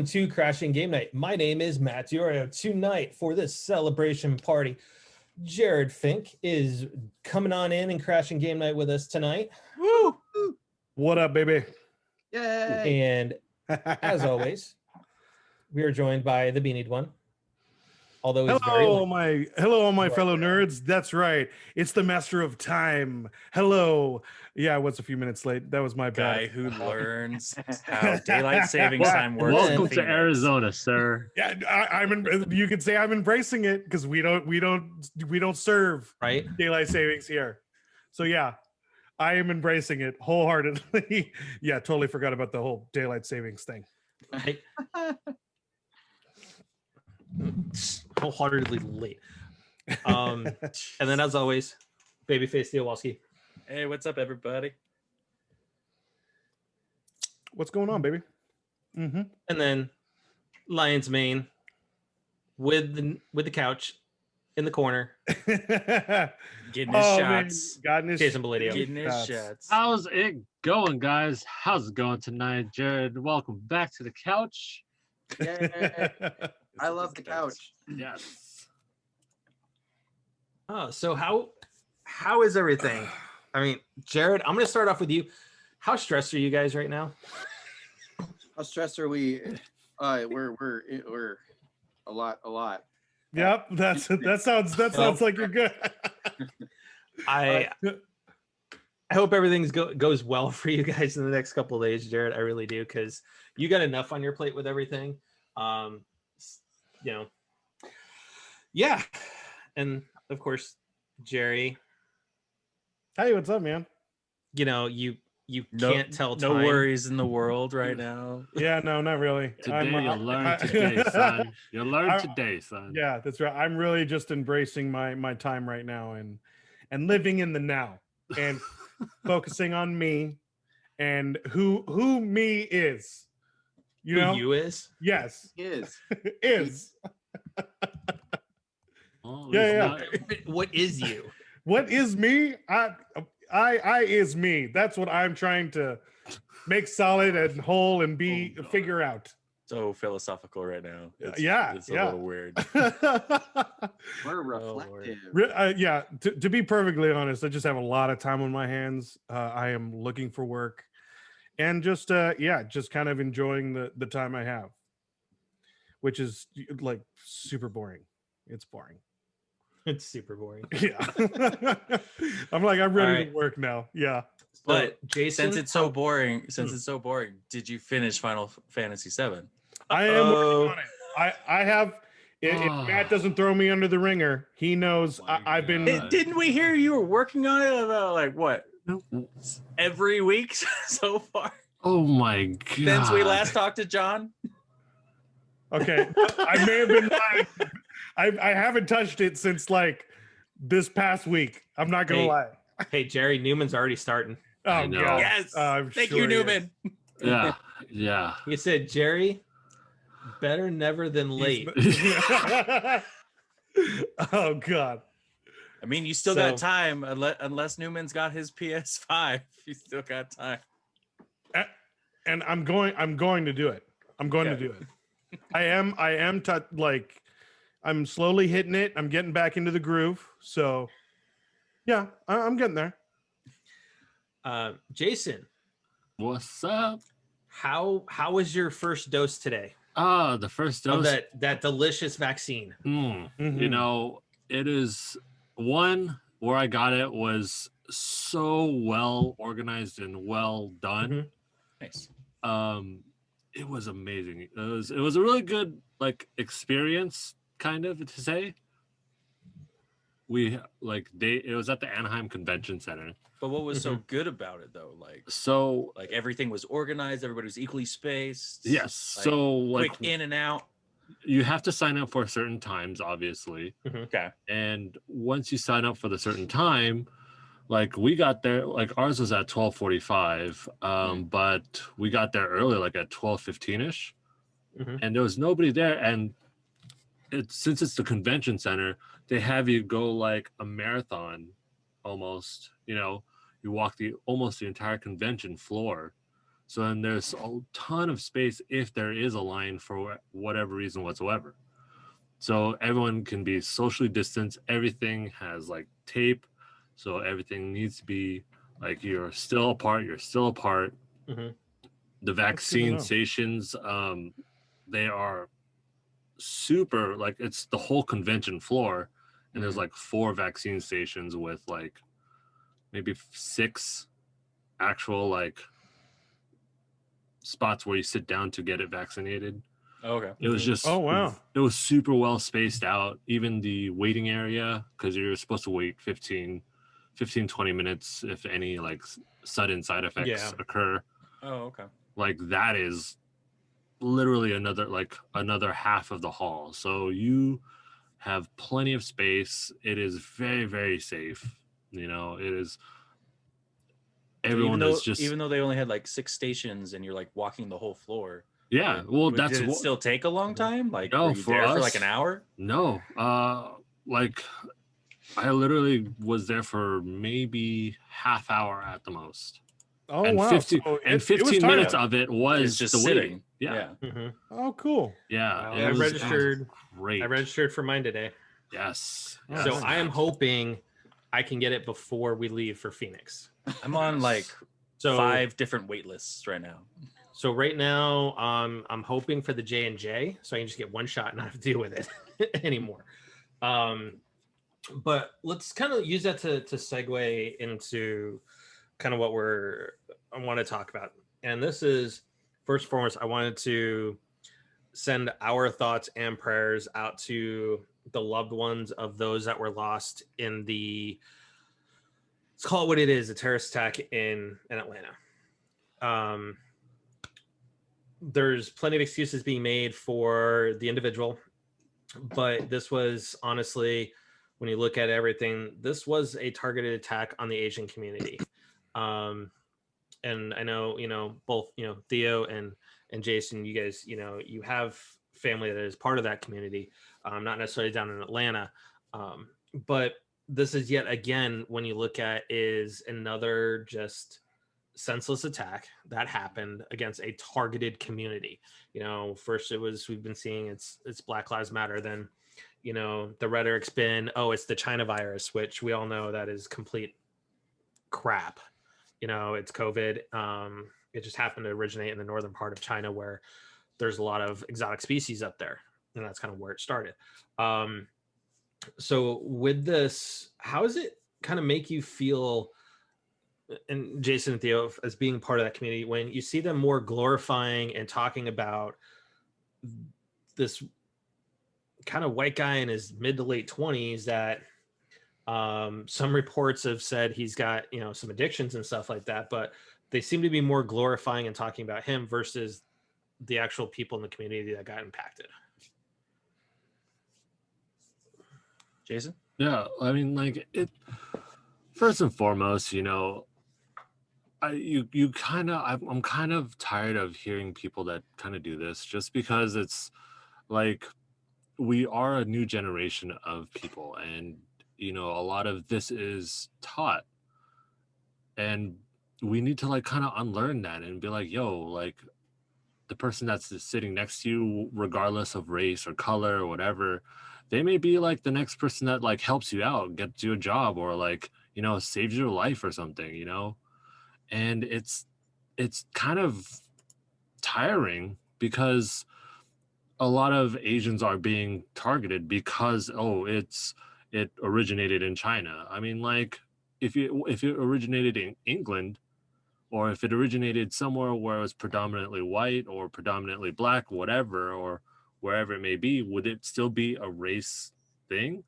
Welcome to Crashing Game Night. My name is Matt Diorio. Tonight for this celebration party, Jared Fink is coming on in and crashing game night with us tonight. Woo! What up, baby? Yay! And as always, we are joined by the Beanied One. Although he's hello, all my fellow nerds. That's right. It's the Master of Time. Hello. Yeah, I was a few minutes late. That was my Guy bad. who learns how daylight savings time works. Welcome to Arizona, sir. Yeah, you could say I'm embracing it because we don't serve daylight savings here. So yeah, I am embracing it wholeheartedly. Yeah, totally forgot about the whole daylight savings thing. Right. Wholeheartedly late. And then as always, Babyface Diowalski. Hey, what's up, everybody? What's going on, baby? And then Lion's Mane with the couch in the corner. Getting his shots. Jason Belidio. Getting his shots. How's it going, guys? How's it going tonight, Jared? Welcome back to the couch. Yeah. I love the couch. Yes. Oh, so how is everything? I mean, Jared, I'm going to start off with you. How stressed are you guys right now? How stressed are we? We're a lot. Yep, that sounds like you're good. I hope everything goes well for you guys in the next couple of days, Jared. I really do, because you got enough on your plate with everything. Yeah, and of course, Jerry. Hey, what's up, man? You can't tell time. No worries in the world right now. Yeah, no, not really. You'll learn today, son. You'll learn today, son. Yeah, that's right. I'm really just embracing my time right now and living in the now and focusing on me and who me is. You know, you is? Yes. Is. Is. Well, yeah. What is you? What is me? I is me. That's what I'm trying to make solid and whole and figure out. So philosophical right now. It's a little weird. We're reflective. Yeah. To be perfectly honest, I just have a lot of time on my hands. I am looking for work, and just kind of enjoying the time I have, which is like super boring. It's boring. It's super boring. Yeah. I'm ready to work now. Yeah. But Jason, since it's so boring, did you finish Final Fantasy VII? I am working on it. I have. If Matt doesn't throw me under the ringer, he knows I've been. Didn't we hear you were working on it about what? Every week so far? Oh my god! Since we last talked to John. Okay, I may have been lying. I haven't touched it since this past week. I'm not gonna lie. Hey, Jerry Newman's already starting. Oh God! Yes. Thank you, Newman. Yeah. He said, Jerry, better never than late. Oh God! I mean, you still got time, unless Newman's got his PS5. You still got time. And I'm going to do it. I'm going to do it. I'm slowly hitting it. I'm getting back into the groove. So, yeah, I'm getting there. Jason, what's up? How was your first dose today? The first dose of that delicious vaccine. Mm-hmm. You know, it is one where I got it was so well organized and well done. Nice. It was amazing. It was a really good experience, kind of to say. It was at the Anaheim Convention Center. But what was so good about it though? Everything was organized, everybody was equally spaced. Yes. Quick in and out. You have to sign up for certain times, obviously. Okay. And once you sign up for the certain time, we got there, ours was at 12:45, but we got there early, at 12:15ish, and there was nobody there. And since it's the convention center, they have you go a marathon, almost. You walk almost the entire convention floor. So then there's a ton of space if there is a line for whatever reason whatsoever. So everyone can be socially distanced. Everything has like tape. So everything needs to be like you're still apart. Mm-hmm. The vaccine stations, they are super, like it's the whole convention floor. And there's like 4 vaccine stations with like maybe 6 actual like spots where you sit down to get it vaccinated. Okay. It was just, oh wow, it was super well spaced out. Even the waiting area, because you're supposed to wait 15 20 minutes if any like sudden side effects occur. Oh, okay. Like that is literally another half of the hall. So you have plenty of space. It is very, very safe. You know, it is. Everyone is just, even though they only had like 6 stations and you're like walking the whole floor. yeah. That's did it still take a long time? Like, no, were you for there us, for like an hour? No, like I literally was there for maybe half hour at the most. oh And wow, 15 so and 15 minutes of it was It's just the sitting. waiting. Yeah, Mm-hmm. oh cool. yeah. Wow. It I was registered. great. I registered for mine today. Yes. Oh, So nice. I am hoping I can get it before we leave for Phoenix. I'm on like So 5 different wait lists right now. So right now, I'm hoping for the J&J, so I can just get one shot and not have to deal with it anymore. But let's kind of use that to segue into kind of what I want to talk about. And this is, first and foremost, I wanted to send our thoughts and prayers out to the loved ones of those that were lost in the, let's call it what it is, a terrorist attack in Atlanta. There's plenty of excuses being made for the individual, but this was honestly, when you look at everything, this was a targeted attack on the Asian community. And I know, both, Theo and Jason, you guys, you have family that is part of that community, not necessarily down in Atlanta. But this is yet again, when you look at, is another just senseless attack that happened against a targeted community. First we've been seeing it's Black Lives Matter, then the rhetoric's been, it's the China virus, which we all know that is complete crap. It's COVID. It just happened to originate in the northern part of China, where there's a lot of exotic species up there, and that's kind of where it started. So with this, how does it kind of make you feel, and Jason and Theo, as being part of that community, when you see them more glorifying and talking about this kind of white guy in his mid to late 20s that some reports have said he's got some addictions and stuff like that, but they seem to be more glorifying and talking about him versus the actual people in the community that got impacted. Jason? Yeah, I mean, like, it first and foremost, I'm kind of tired of hearing people that kind of do this, just because it's like we are a new generation of people, and a lot of this is taught, and we need to like kind of unlearn that and be like, yo, like the person that's just sitting next to you, regardless of race or color or whatever, they may be like the next person that like helps you out, gets you a job, or like saves your life or something, and it's kind of tiring, because a lot of Asians are being targeted because it originated in China. I mean, like if it originated in England, or if it originated somewhere where it was predominantly white or predominantly black, whatever, or wherever it may be, would it still be a race thing?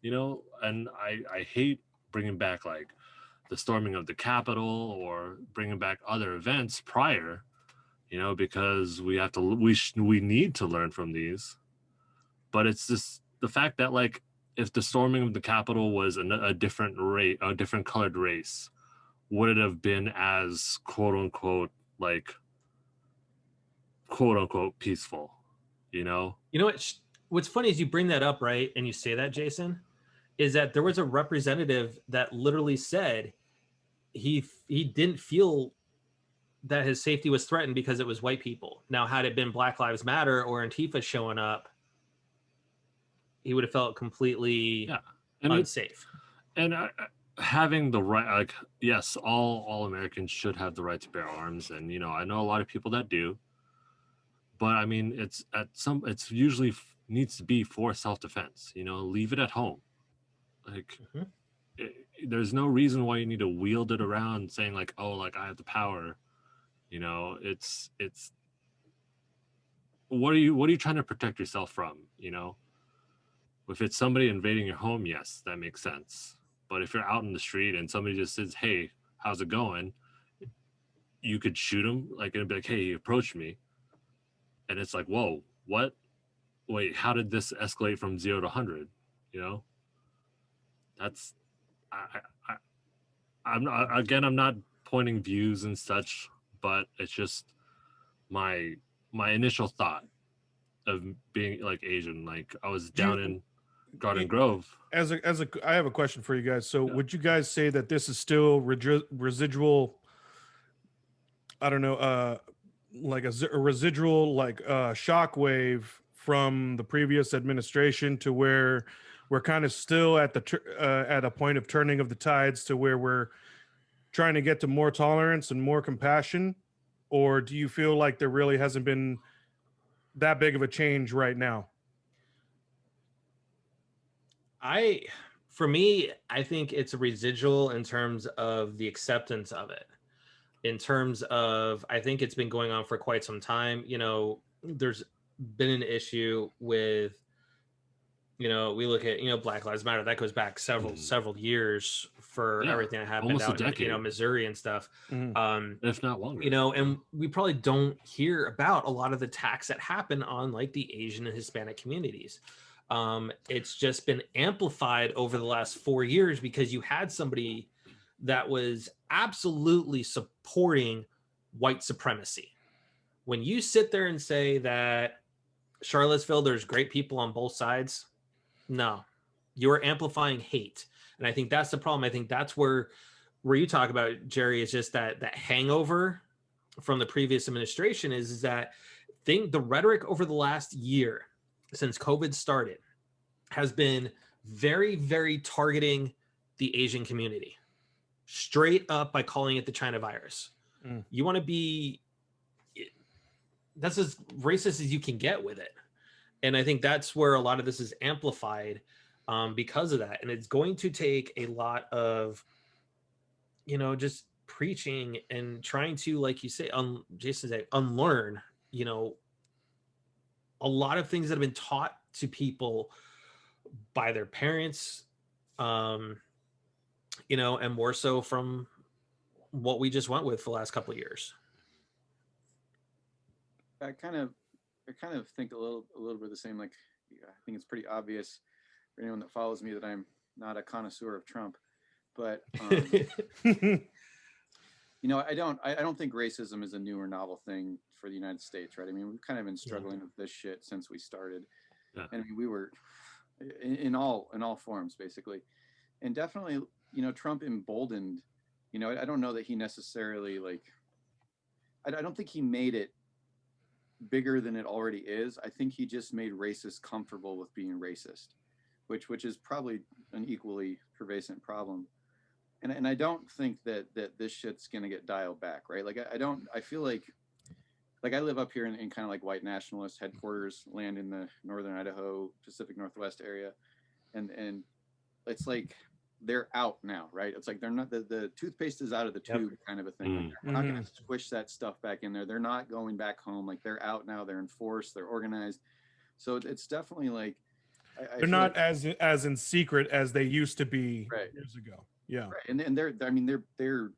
And I hate bringing back like the storming of the Capitol, or bringing back other events prior, because we need to learn from these. But it's just the fact that, like, if the storming of the Capitol was a different race, a different colored race, would it have been as quote unquote peaceful? What's funny is you bring that up, right? And you say that, Jason, is that there was a representative that literally said he didn't feel that his safety was threatened because it was white people. Now, had it been Black Lives Matter or Antifa showing up, he would have felt completely unsafe. Having the right, like, yes, all Americans should have the right to bear arms, and I know a lot of people that do, but I mean, it's usually needs to be for self-defense. Leave it at home. Like, there's no reason why you need to wield it around saying like, oh, like I have the power. It's what are you trying to protect yourself from? If it's somebody invading your home, yes, that makes sense. But if you're out in the street and somebody just says, hey, how's it going? You could shoot them, like, and be like, hey, he approached me. And it's like, whoa, what? Wait, how did this escalate from 0 to 100? That's, I'm not pointing views and such, but it's just my initial thought of being like Asian. Like, I was down in Garden Grove. I have a question for you guys. So would you guys say that this is still residual, I don't know, like a residual, like shockwave from the previous administration, to where we're kind of still at a point of turning of the tides, to where we're trying to get to more tolerance and more compassion? Or do you feel like there really hasn't been that big of a change right now? For me, I think it's a residual in terms of the acceptance of it. In terms of, I think it's been going on for quite some time. There's been an issue with, we look at, Black Lives Matter, that goes back several years for everything that happened out in, Missouri and stuff. If not longer. And we probably don't hear about a lot of the attacks that happen on like the Asian and Hispanic communities. It's just been amplified over the last 4 years because you had somebody that was absolutely supporting white supremacy. When you sit there and say that Charlottesville, there's great people on both sides, no, you're amplifying hate. And I think that's the problem. I think that's where you talk about, Jerry, is just that hangover from the previous administration is that the rhetoric over the last year since COVID started has been very, very targeting the Asian community, straight up, by calling it the China virus. You want to be, that's as racist as you can get with it. And I think that's where a lot of this is amplified because of that. And it's going to take a lot of, just preaching and trying to, like you say, Jason said, unlearn, a lot of things that have been taught to people by their parents, and more so from what we just went with for the last couple of years. I kind of think a little bit the same. Like, I think it's pretty obvious for anyone that follows me that I'm not a connoisseur of Trump, but I don't think racism is a new or novel thing for the United States, right? I mean, we've kind of been struggling with this shit since we started, and I mean, we were in all forms basically, and definitely, Trump emboldened. I don't know that he necessarily I don't think he made it bigger than it already is. I think he just made racists comfortable with being racist, which is probably an equally pervasive problem. And I don't think that this shit's gonna get dialed back, right? Like, I feel like I live up here in kind of like white nationalist headquarters land in the northern Idaho, Pacific Northwest area, and it's like they're out now, right? It's like they're not, the toothpaste is out of the tube, kind of a thing. Like, they're not going to squish that stuff back in there. They're not going back home. Like, they're out now. They're enforced. They're organized. So it's definitely like they're not as in secret as they used to be years ago. Yeah, right. And they're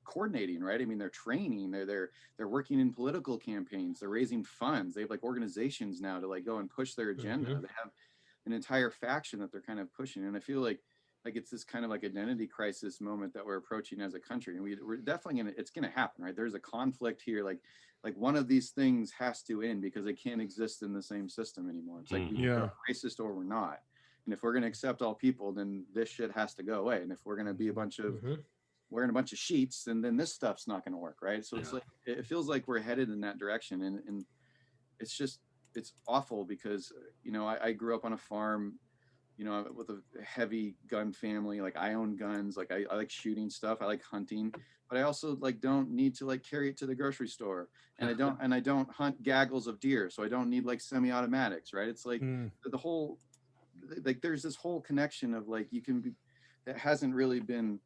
coordinating, right? I mean, they're training. They're working in political campaigns. They're raising funds. They have like organizations now to like go and push their agenda. They have an entire faction that they're kind of pushing, and I feel like it's this kind of like identity crisis moment that we're approaching as a country, and we're definitely it's gonna happen, right? There's a conflict here, like one of these things has to end because they can't exist in the same system anymore. It's like we're racist or we're not, and if we're gonna accept all people, then this shit has to go away. And if we're gonna be a bunch of wearing a bunch of sheets, and then this stuff's not going to work, right? So it's like it feels like we're headed in that direction, and it's awful because I grew up on a farm, with a heavy gun family. Like I own guns, like I like shooting stuff, I like hunting, but I also like don't need to like carry it to the grocery store, and I don't hunt gaggles of deer, so I don't need like semi-automatics, right? It's like the whole, like there's this whole connection of like that hasn't really been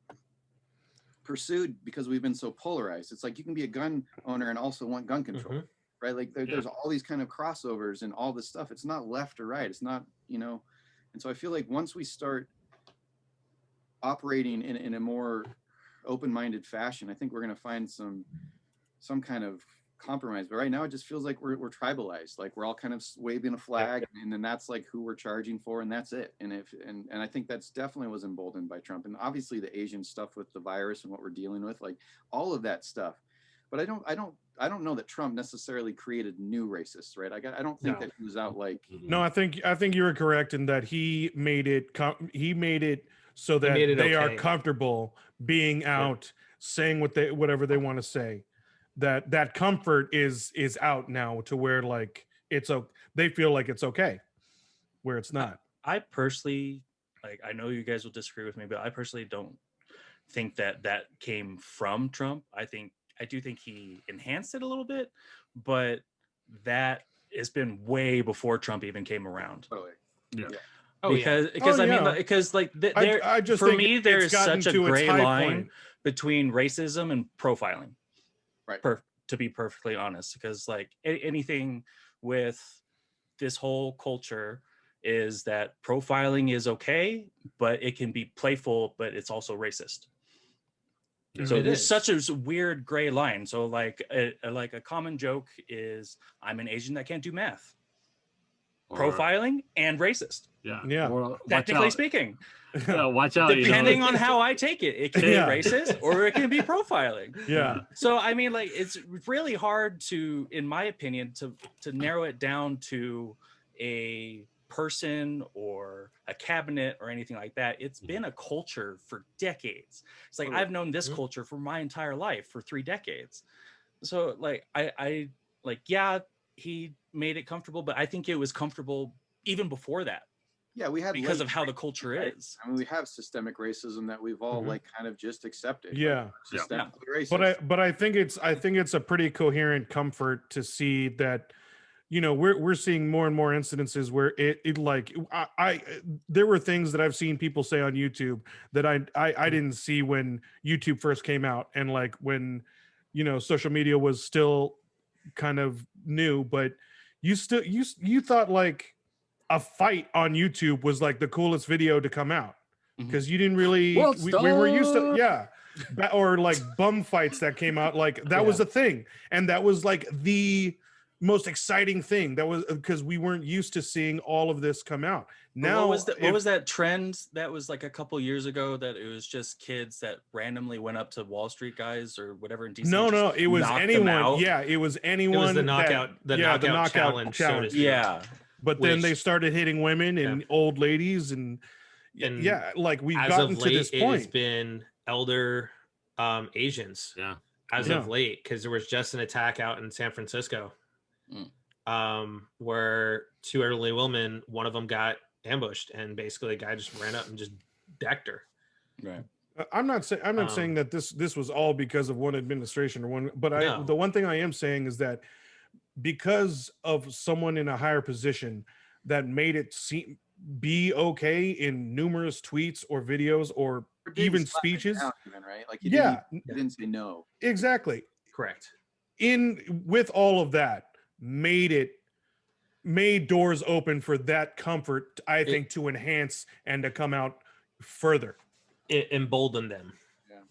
pursued because we've been so polarized. It's like you can be a gun owner and also want gun control, right? Like there's all these kind of crossovers and all this stuff. It's not left or right. It's not, and so I feel like once we start operating in a more open-minded fashion, I think we're going to find some kind of compromise. But right now it just feels like we're tribalized. Like we're all kind of waving a flag, and then that's like who we're charging for, and that's it. And I think that's definitely was emboldened by Trump, and obviously the Asian stuff with the virus and what we're dealing with, like all of that stuff. But I don't know that Trump necessarily created new racists, right? I don't think that he was out like. No, I think you were correct in that he made it so that they are comfortable being out saying whatever they want to say. That comfort is out now to where like they feel like it's okay, where it's not. I personally, like, I know you guys will disagree with me, but I personally don't think that came from Trump. I do think he enhanced it a little bit, but that has been way before Trump even came around. Totally. Yeah. Because I mean, because like I just for think me, there is such a gray line point between racism and profiling. Right. To be perfectly honest, because like anything with this whole culture is that profiling is okay, but it can be playful, but it's also racist. So there's such a weird gray line. So like a common joke is I'm an Asian that can't do math. Profiling and racist. Yeah. Or, technically speaking. Yeah, watch out. Depending on how I take it, it can be racist or it can be profiling. Yeah. So I mean, like it's really hard to, in my opinion, to narrow it down to a person or a cabinet or anything like that. It's been a culture for decades. It's like I've known this culture for my entire life, for 3 decades. So like I like, yeah, he made it comfortable, but I think it was comfortable even before that. Yeah, we had because of how the culture is. I mean, we have systemic racism that we've all like kind of just accepted. Yeah, like, racist. But I think it's a pretty coherent comfort to see that, we're seeing more and more incidences where it like there were things that I've seen people say on YouTube that I didn't see when YouTube first came out, and like when social media was still kind of new, but you thought like a fight on YouTube was like the coolest video to come out because you didn't really we were used to or like bum fights that came out, like that was a thing, and that was like the most exciting thing. That was because we weren't used to seeing all of this come out. Now what was that trend that was like a couple years ago that it was just kids that randomly went up to Wall Street guys or whatever in DC? No, it was anyone. Yeah, it was anyone. It was the knockout challenge. Yeah. But then they started hitting women and old ladies and like we've gotten to this point. It's been elder Asians. Yeah. As of late, because there was just an attack out in San Francisco, where 2 elderly women, one of them got ambushed, and basically the guy just ran up and just decked her. Right. I'm not saying that this was all because of one administration or one, but the one thing I am saying is that because of someone in a higher position that made it be okay in numerous tweets or videos or even speeches, right? Like he didn't say no. Exactly. Correct. With all of that, made doors open for that comfort, I think, to enhance and to come out further. It emboldened them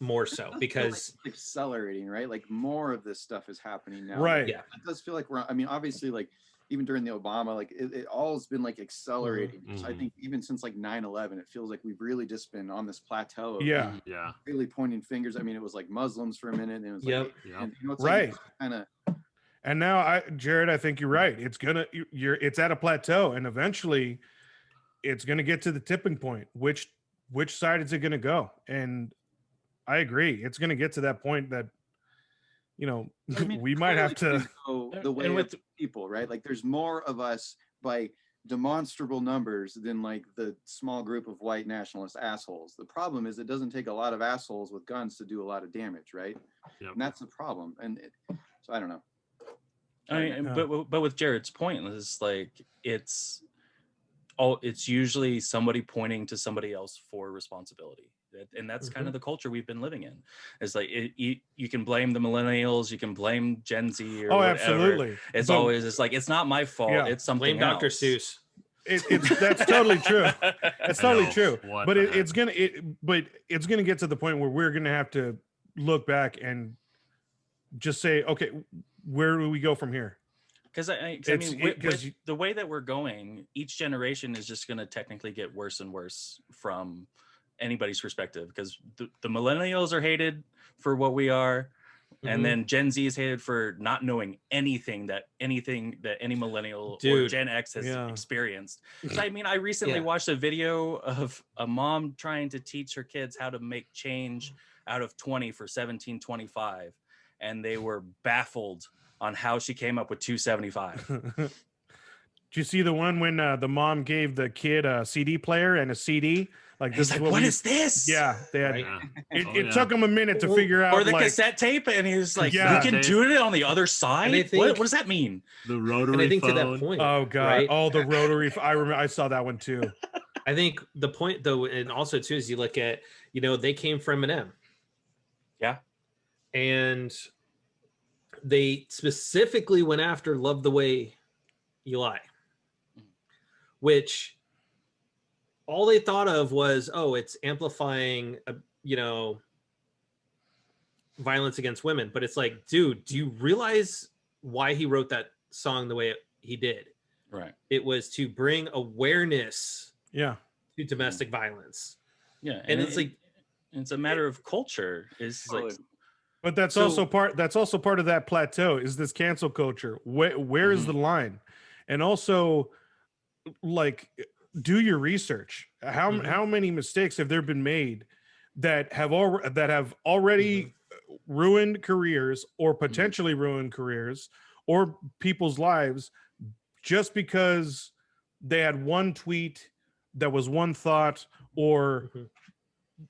more so because like accelerating, right? Like more of this stuff is happening now. Right. Yeah. It does feel like obviously like even during the Obama, like it all has been like accelerating. So I think even since like 9/11, it feels like we've really just been on this plateau of really pointing fingers. I mean, it was like Muslims for a minute, and it was like, and, it's right. Like kind of. And now, Jared, I think you're right. It's at a plateau, and eventually, it's gonna get to the tipping point. Which side is it gonna go? And I agree. It's going to get to that point that, you know, I mean, we might have to go the way of people, right? Like there's more of us by demonstrable numbers than like the small group of white nationalist assholes. The problem is it doesn't take a lot of assholes with guns to do a lot of damage, right? Yep. And that's the problem. And so I don't know. I mean, but with Jared's point, it's like it's usually somebody pointing to somebody else for responsibility. And that's kind of the culture we've been living in. It's like you can blame the millennials, you can blame Gen Z or whatever. Absolutely. It's always, it's like, it's not my fault. It's something blame Dr. else. Seuss. That's totally true. It's totally true. But it's gonna get to the point where we're gonna have to look back and just say, okay, where do we go from here? Because I mean, with the way that we're going, each generation is just going to technically get worse and worse from anybody's perspective. Because the millennials are hated for what we are, and then Gen Z is hated for not knowing anything that any millennial or Gen X has experienced. So, I mean, I recently watched a video of a mom trying to teach her kids how to make change out of 20 for 1725, and they were baffled on how she came up with 275. Did you see the one when the mom gave the kid a CD player and a CD? Like, this is what is this? Yeah, they had. Right? It took them a minute to figure out. Or the cassette tape, and he was like, "You can do it on the other side." What does that mean? The rotary phone. To that point, oh god, right? The rotary. I remember, I saw that one too. I think the point, though, and also too, is you look at, they came from Eminem. Yeah, and they specifically went after "Love the Way You Lie," which all they thought of was, it's amplifying, violence against women. But it's like, dude, do you realize why he wrote that song the way he did? Right. It was to bring awareness to domestic violence. Yeah. And it's like, it's a matter of culture. It's like, but that's also part of that plateau is this cancel culture. Where is the line? And also, like, do your research. How many mistakes have there been made that have already ruined careers or potentially ruined careers or people's lives just because they had one tweet that was one thought, or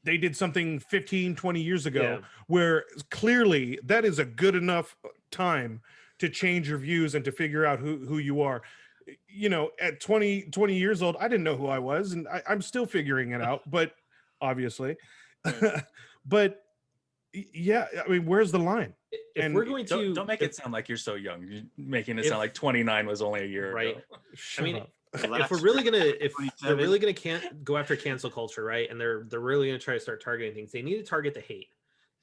they did something 15, 20 years ago where clearly that is a good enough time to change your views and to figure out who you are. At 20 years old, I didn't know who I was, and I'm still figuring it out, but obviously, but yeah, I mean, where's the line? If we're going to don't make it sound like you're so young. You're making it sound like 29 was only a year ago. I mean, if we're really they're really gonna go after cancel culture, right? And they're really gonna try to start targeting things. They need to target the hate,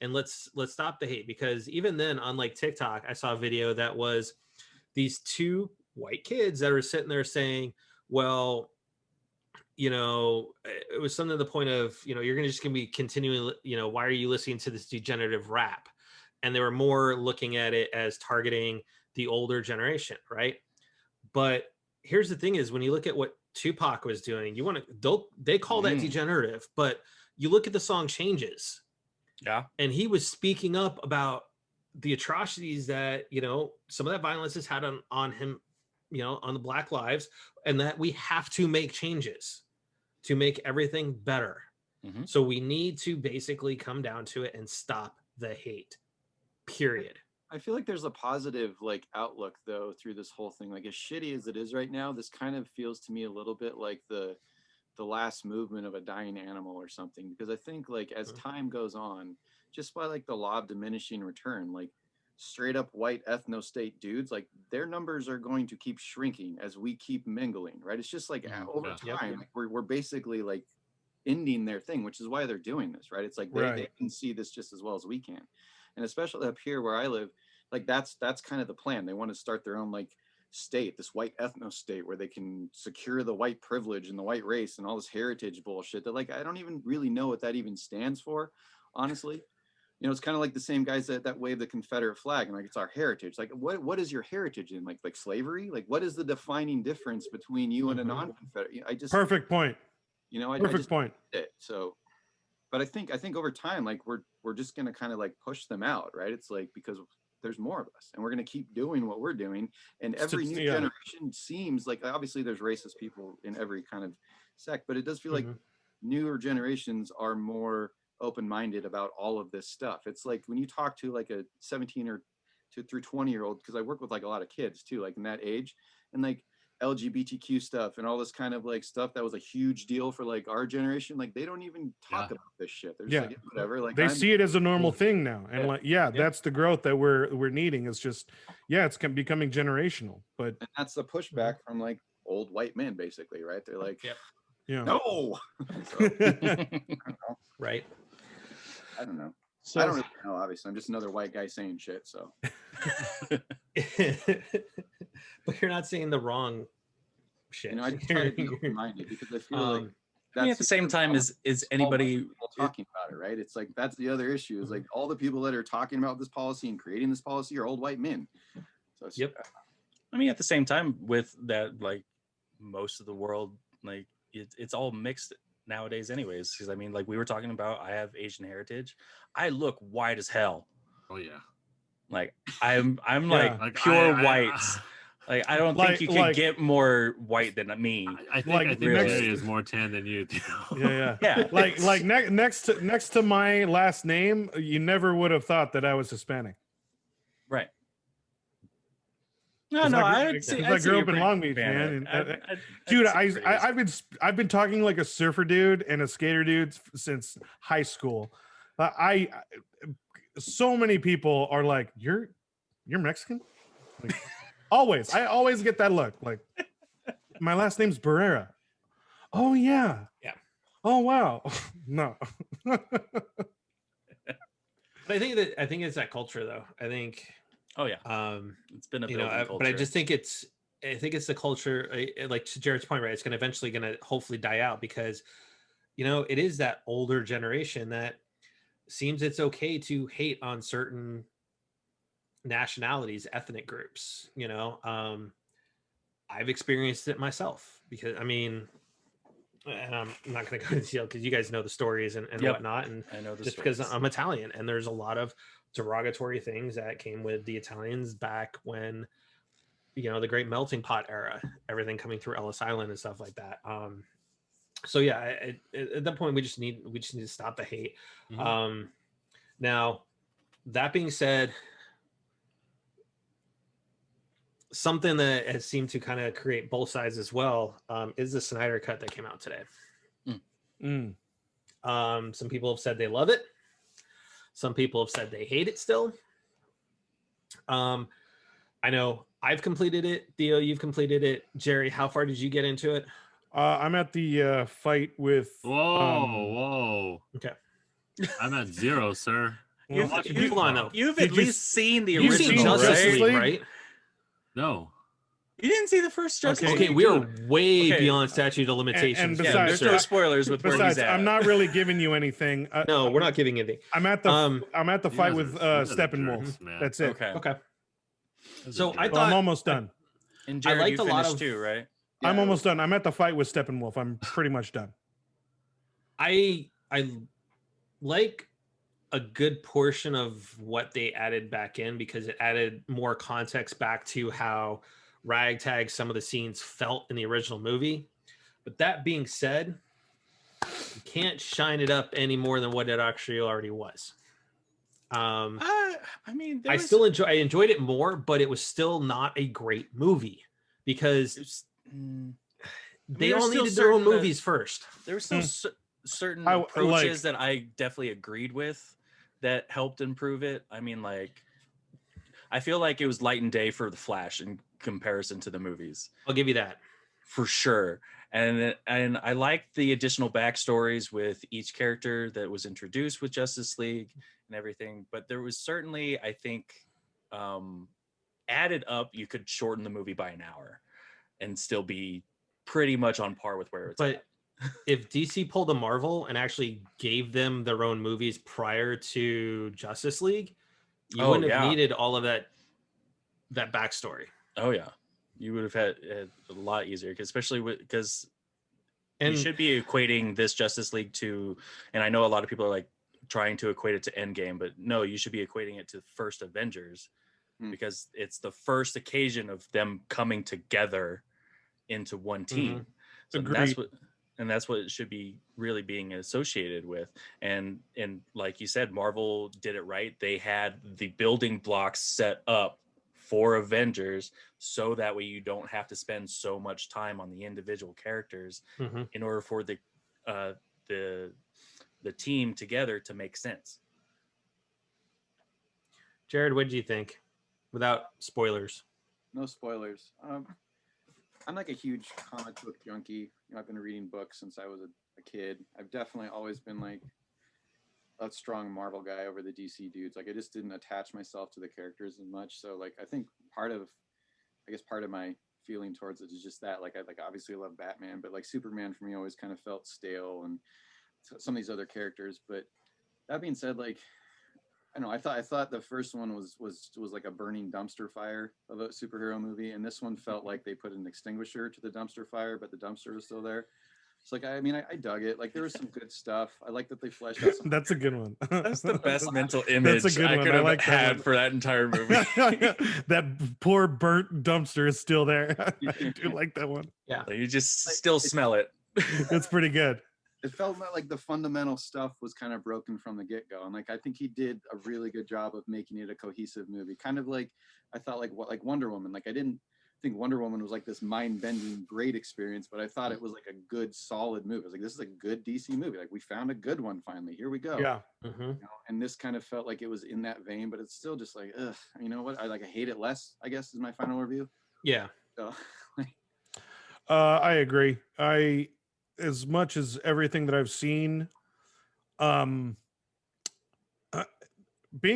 and let's stop the hate, because even then, on like TikTok, I saw a video that was these two white kids that were sitting there saying, well, it was something to the point of, you're just gonna be continuing, why are you listening to this degenerative rap? And they were more looking at it as targeting the older generation, right? But here's the thing is, when you look at what Tupac was doing, they call that degenerative, but you look at the song Changes. Yeah. And he was speaking up about the atrocities that, some of that violence has had on him, on the Black lives, and that we have to make changes to make everything better. So we need to basically come down to it and stop the hate, period. I feel like there's a positive outlook though through this whole thing. Like, as shitty as it is right now, this kind of feels to me a little bit like the last movement of a dying animal or something, because I think as time goes on, just by the law of diminishing return, straight up white ethno state dudes, their numbers are going to keep shrinking as we keep mingling, right? It's just over time, we're basically ending their thing, which is why they're doing this, right? It's they can see this just as well as we can. And especially up here where I live, that's kind of the plan. They want to start their own state, this white ethno state, where they can secure the white privilege and the white race and all this heritage bullshit that I don't even really know what that even stands for, honestly. It's kind of like the same guys that wave the Confederate flag and it's our heritage. What is your heritage in? Like slavery? What is the defining difference between you and a non-Confederate? Perfect point. Perfect point. So, but I think over time, we're just going to kind of like push them out, right? It's like, because there's more of us and we're going to keep doing what we're doing. And every new generation seems like, obviously there's racist people in every kind of sect, but it does feel like newer generations are more open-minded about all of this stuff. It's like when you talk to like a 17 or through 20-year-old, because I work with like a lot of kids too, like in that age, and like LGBTQ stuff and all this kind of like stuff that was a huge deal for like our generation, like they don't even talk about this shit. They're just like, whatever, like they see it as a normal thing now, and like that's the growth that we're needing. It's just it's becoming generational, but and that's the pushback from like old white men basically, right? They're like no. So, I don't know. Right. I don't know. So I don't really know, obviously. I'm just another white guy saying shit, so. But you're not saying the wrong shit. You know, I just try to be open-minded because I feel like I mean, at the same time, is anybody talking about it, right? It's like, that's the other issue, is like all the people that are talking about this policy and creating this policy are old white men. So I mean, at the same time, with that, like most of the world, like it's all mixed nowadays anyways, because I mean, like we were talking about, I have Asian heritage. I look white as hell. Oh yeah. Like I'm like pure white. Like I don't think you can get more white than me. I think Jerry is more tan than you. Yeah. Like next to my last name, you never would have thought that I was Hispanic. Right. No, I grew up in Long Beach, man. Dude, I've been talking like a surfer dude and a skater dude since high school. So many people are like, you're Mexican? Like, I always get that look. Like, my last name's Barrera. Oh yeah. Yeah. Oh wow. No. But I think it's that culture though. I think. Oh yeah. It's been a building culture. But I just think it's the culture. Like to Jared's point, right? It's going to hopefully die out because, it is that older generation that seems it's okay to hate on certain nationalities, ethnic groups. I've experienced it myself because and I'm not going to go into detail because you guys know the stories and whatnot, and I know just because I'm Italian, and there's a lot of derogatory things that came with the Italians back when the great melting pot era, everything coming through Ellis Island and stuff like that. So yeah, at that point we just need to stop the hate. Mm-hmm. Now that being said, something that has seemed to kind of create both sides as well is the Snyder Cut that came out today. Some people have said they love it. Some people have said they hate it still. I know I've completed it. Theo, you've completed it. Jerry, how far did you get into it? I'm at the fight with. Whoa. Okay. I'm at 0, sir. You've at least seen the original. You've seen Justice League, right? No. You didn't see the first Justice League? Okay, we are way beyond statute of limitations. And besides, there's no spoilers with where he's at. I'm not really giving you anything. No, we're not giving anything. I'm at the fight with Steppenwolf. That's it. Okay. So I thought I'm almost done. And Jared, I liked a lot of too, right? Yeah, I'm almost done. I'm at the fight with Steppenwolf. I'm pretty much done. I like a good portion of what they added back in because it added more context back to how ragtag some of the scenes felt in the original movie. But that being said, you can't shine it up any more than what it actually already was. I enjoyed it more, but it was still not a great movie because they all needed their own movies first. There were still certain approaches that I definitely agreed with that helped improve it. I mean, like, I feel like it was light and day for the Flash in comparison to the movies. I'll give you that for sure. And I liked the additional backstories with each character that was introduced with Justice League and everything. But there was certainly, I think, added up, you could shorten the movie by an hour and still be pretty much on par with where it's at. If DC pulled a Marvel and actually gave them their own movies prior to Justice League, you wouldn't have needed all of that backstory. Oh yeah, you would have had it a lot easier, especially because you should be equating this Justice League to, and I know a lot of people are like, trying to equate it to Endgame, but no, you should be equating it to first Avengers because it's the first occasion of them coming together into one team. So that's what it should be really being associated with. And like you said, Marvel did it right. They had the building blocks set up for Avengers so that way you don't have to spend so much time on the individual characters in order for the team together to make sense. Jared, what did you think? Without spoilers. No spoilers. I'm like a huge comic book junkie. I've been reading books since I was a kid. I've definitely always been like a strong Marvel guy over the DC dudes. Like I just didn't attach myself to the characters as much. So like I think part of my feeling towards it is just that. Like I obviously love Batman, but like Superman for me always kind of felt stale, and some of these other characters. But that being said, like I don't know, I thought the first one was like a burning dumpster fire of a superhero movie, and this one felt like they put an extinguisher to the dumpster fire, but the dumpster was still there. So like I dug it. Like there was some good stuff. I like that they fleshed out some. That's a good one. That's the best mental image That's a good I one. could I have like had for that entire movie. That poor burnt dumpster is still there. I do like that one. Yeah, you just still smell it. It's pretty good. It felt like the fundamental stuff was kind of broken from the get-go, and like I think he did a really good job of making it a cohesive movie. Kind of like I thought like Wonder Woman. Like I didn't think Wonder Woman was like this mind-bending great experience, but I thought it was like a good solid movie. I was like, this is a good DC movie. Like we found a good one finally. Here we go. Yeah. You know? And this kind of felt like it was in that vein, but it's still just like, ugh. You know what? I hate it less, I guess, is my final review. Yeah. So, I agree. As much as everything that I've seen, being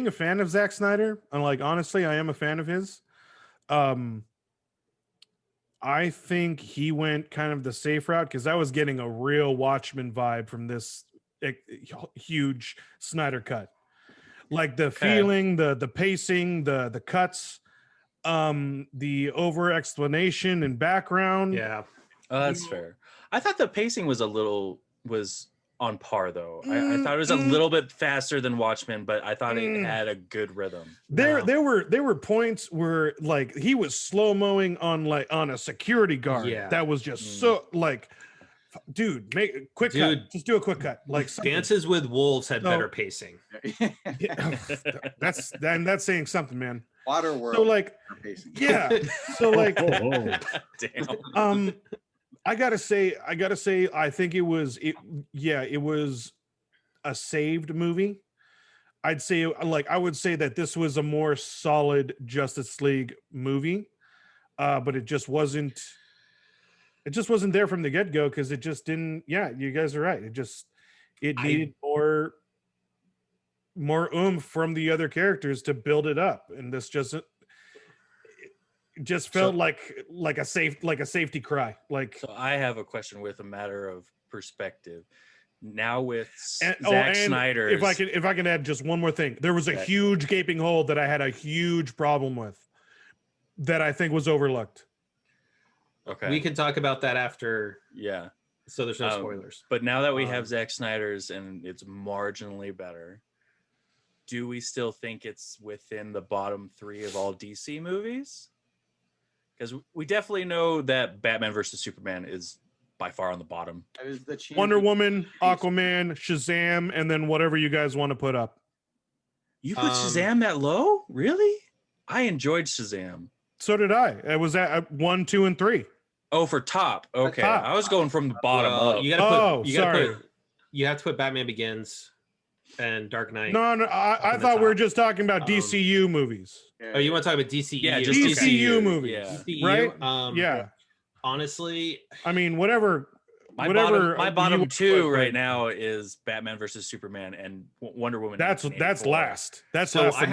a fan of Zack Snyder, and like honestly, I am a fan of his. I think he went kind of the safe route because I was getting a real Watchmen vibe from this huge Snyder cut. Like the feeling, the pacing, the cuts, the over explanation and background. Yeah. That's fair. I thought the pacing was on par though. I thought it was a little bit faster than Watchmen, but I thought it had a good rhythm. There were points where like he was slow-moing on a security guard. Yeah. That was just so like, dude, make a quick cut. Just do a quick cut. Like Dances with Wolves had better pacing. That's saying something, man. Waterworld. So like, yeah. So like, Damn. I gotta say, I think it was a saved movie. I'd say, like, I would say that this was a more solid Justice League movie, but it just wasn't there from the get-go because it just didn't. Yeah, you guys are right. It needed more oomph from the other characters to build it up, and this just felt like a safety cry. Like, so I have a question with a matter of perspective. Now with Zack Snyder, if I can add just one more thing, there was a huge gaping hole that I had a huge problem with that I think was overlooked. Okay, we can talk about that after. Yeah. So there's no spoilers. But now that we have Zack Snyder's and it's marginally better, do we still think it's within the bottom 3 of all DC movies? Because we definitely know that Batman versus Superman is by far on the bottom. Wonder Woman, Aquaman, Shazam, and then whatever you guys want to put up. You put Shazam that low? Really? I enjoyed Shazam. So did I. It was at 1, 2, and 3. Oh, for top. Okay. Top. I was going from the bottom up. You have to put Batman Begins and Dark Knight. No, I thought we were just talking about DCU movies. Oh, you want to talk about DCU? Yeah, just DCU movies. Yeah. DCU, right? Yeah. Honestly, I mean, whatever. My bottom 2 right now is Batman versus Superman and Wonder Woman. That's last. That's so last. I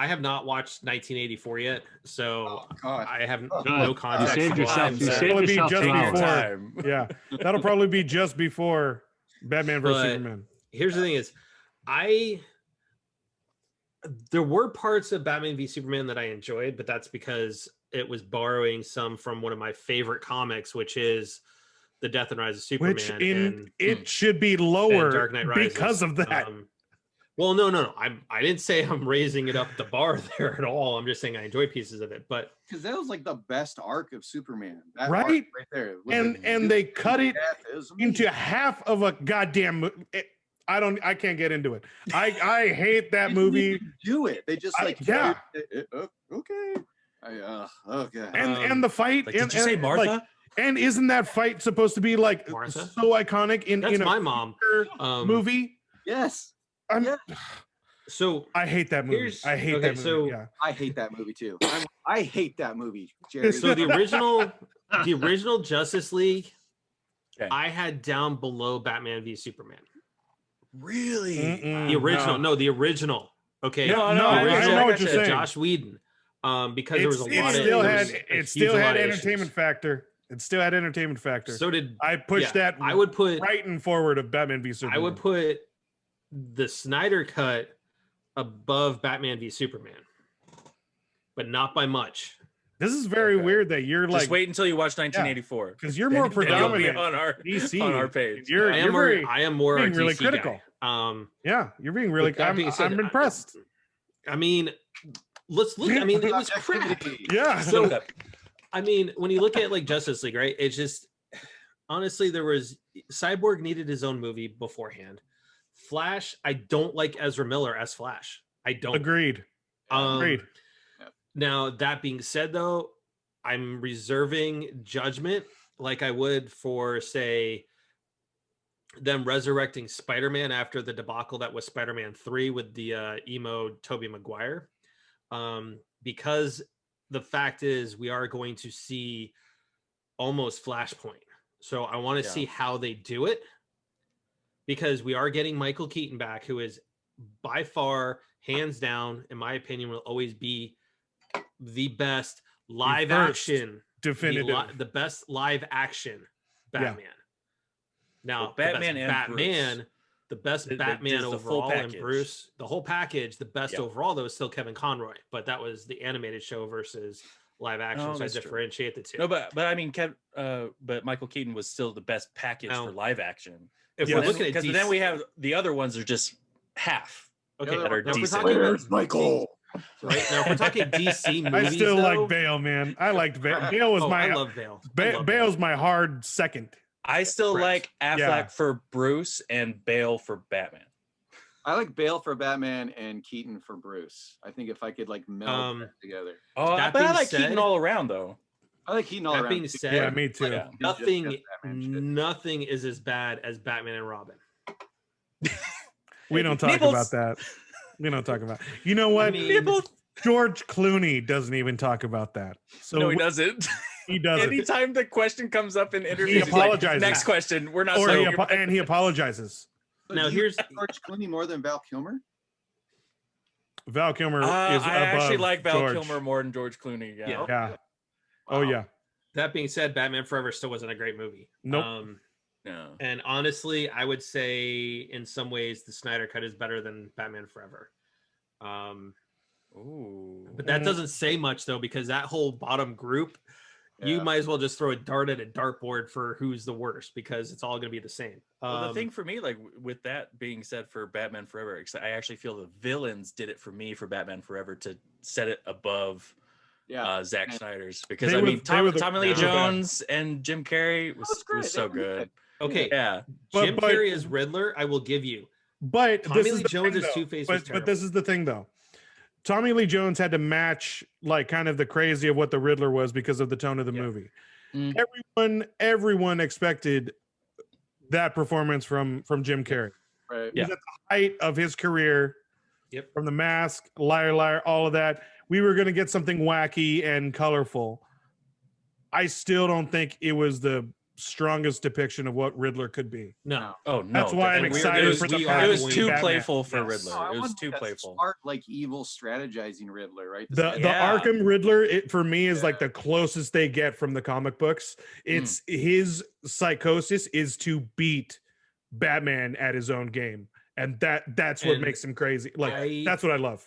have not watched 1984 yet, so I have no context. You saved yourself. You saved Probably yourself just 2 hours. before. Yeah, that'll probably be just before Batman versus Superman. Here's the thing: is there were parts of Batman v Superman that I enjoyed, but that's because it was borrowing some from one of my favorite comics, which is The Death and Rise of Superman. It should be lower Dark Knight Rises. because of that. Well, no. I didn't say I'm raising it up the bar there at all. I'm just saying I enjoy pieces of it. But because that was like the best arc of Superman. That Right? arc right there. And they cut it into half of a goddamn. I can't get into it. I hate that movie. Do it. They just like yeah. Okay. Oh god. And the fight. Like, did you say Martha? Like, and isn't that fight supposed to be like Martha? so iconic in That's a my mom movie? Yes. So I hate that movie. I hate that movie. So yeah. I hate that movie too. I hate that movie, Jerry. So the original Justice League, I had down below Batman v Superman. Really? The original? The original. Okay. No, the original, I know what you're saying. Josh Whedon. Because there was a lot it still had entertainment factor. It still had entertainment factor. So did I pushed that. I would put right in forward of Batman v Superman. I would put the Snyder Cut above Batman v Superman, but not by much. This is very weird that you're just wait until you watch 1984 because you're more predominant on our DC on our page. I am more being really DC critical. Guy. Yeah, you're being really. I'm impressed. I mean, let's look. I mean, it was crap. Yeah. So, I mean, when you look at like Justice League, right? It's just honestly, there was Cyborg needed his own movie beforehand. Flash, I don't like Ezra Miller as Flash. I don't. Agreed. Agreed. Now, that being said, though, I'm reserving judgment like I would for, say, them resurrecting Spider-Man after the debacle that was Spider-Man 3 with the emo Tobey Maguire. Because the fact is we are going to see almost Flashpoint. So I want to see how they do it. Because we are getting Michael Keaton back, who is by far, hands down, in my opinion, will always be the best live action, definitive, the best live action Batman. Now, Batman and Batman, Bruce. The best Batman overall, and Bruce, the whole package. The best overall, though, is still Kevin Conroy, but that was the animated show versus live action, so I differentiate the two. No, but I mean, but Michael Keaton was still the best package for live action. If we're looking at because then we have the other ones are just half. Okay, that are decent. Where's Michael? Right now, if we're talking DC movies, I still like Bale, man. I liked Bale. Bale was I love Bale. Bale's my hard second. I still like Affleck for Bruce and Bale for Batman. I like Bale for Batman and Keaton for Bruce. I think if I could like meld that together. Oh, but I like Keaton all around though. I like Keaton all around. That being said, me too. Yeah. Nothing is as bad as Batman and Robin. We don't talk about that. We don't talk about. You know what? George Clooney doesn't even talk about that. So no, he doesn't. He doesn't. Anytime the question comes up in interviews, he apologizes. Next question. We're not. And he apologizes. Now here's George Clooney more than Val Kilmer. Val Kilmer is I above actually like Val George. Kilmer more than George Clooney. Yeah. Yeah. Oh yeah. That being said, Batman Forever still wasn't a great movie. Nope. No. And honestly, I would say in some ways the Snyder Cut is better than Batman Forever. But that doesn't say much though, because that whole bottom group, you might as well just throw a dart at a dartboard for who's the worst, because it's all going to be the same. Well, the thing for me, like with that being said for Batman Forever, I actually feel the villains did it for me for Batman Forever to set it above Zack Snyder's, because Tommy Lee Jones and Jim Carrey was so good. Okay, yeah, Jim Carrey as Riddler, I will give you. But Tommy Lee Jones as Two-Face was terrible. But this is the thing, though. Tommy Lee Jones had to match like kind of the crazy of what the Riddler was because of the tone of the movie. Everyone expected that performance from Jim Carrey. Right. He was at the height of his career. Yep. From The Mask, Liar Liar, all of that. We were going to get something wacky and colorful. I still don't think it was the strongest depiction of what Riddler could be. No. Oh no. That's why I'm excited for the It was too Batman. playful for Riddler. It was too playful. Smart, like evil strategizing Riddler, right? The Arkham Riddler, for me, is like the closest they get from the comic books. It's his psychosis is to beat Batman at his own game, and that's what makes him crazy. Like that's what I love.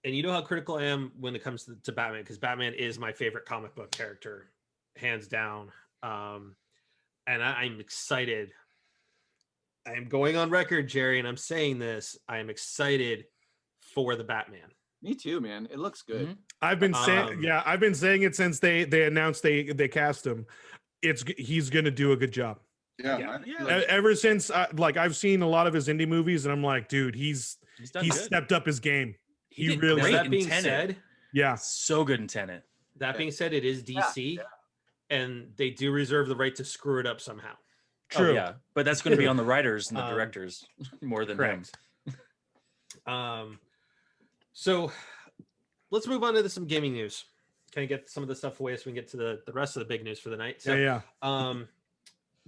And you know how critical I am when it comes to Batman, because Batman is my favorite comic book character, hands down. And I'm excited. I am going on record, Jerry, and I'm saying this. I am excited for the Batman. Me too, man. It looks good. Mhm. I've been saying, I've been saying it since they announced they cast him. He's gonna do a good job. Yeah. Ever since I've seen a lot of his indie movies, and I'm like, dude, he's stepped up his game. He did really. great That in being Tenet. said, Yeah. So good in Tenet. that being said, it is DC, and they do reserve the right to screw it up somehow. True. Oh, yeah, but that's going to be on the writers and the directors more than Correct. So let's move on to some gaming news. Can I get some of the stuff away so we can get to the rest of the big news for the night? So, Yeah.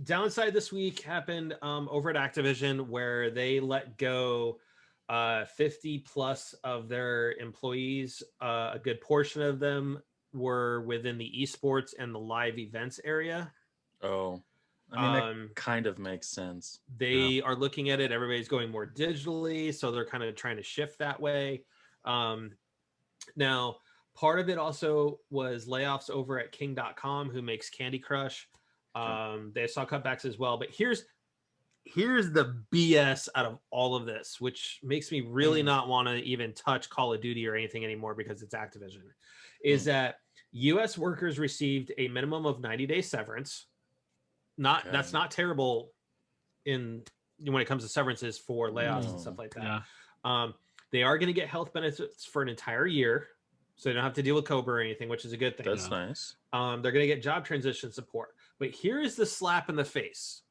Downside this week happened over at Activision, where they let go 50 plus of their employees. A good portion of them were within the esports and the live events area. Oh, I mean, that kind of makes sense. They are looking at it. Everybody's going more digitally, so they're kind of trying to shift that way. Now, part of it also was layoffs over at King.com, who makes Candy Crush. They saw cutbacks as well. But here's the BS out of all of this, which makes me really not want to even touch Call of Duty or anything anymore because it's Activision, is that U.S. workers received a minimum of 90-day severance. That's not terrible when it comes to severances for layoffs and stuff like that. Yeah. They are going to get health benefits for an entire year, so they don't have to deal with COBRA or anything, which is a good thing. That's nice. They're going to get job transition support. But here is the slap in the face.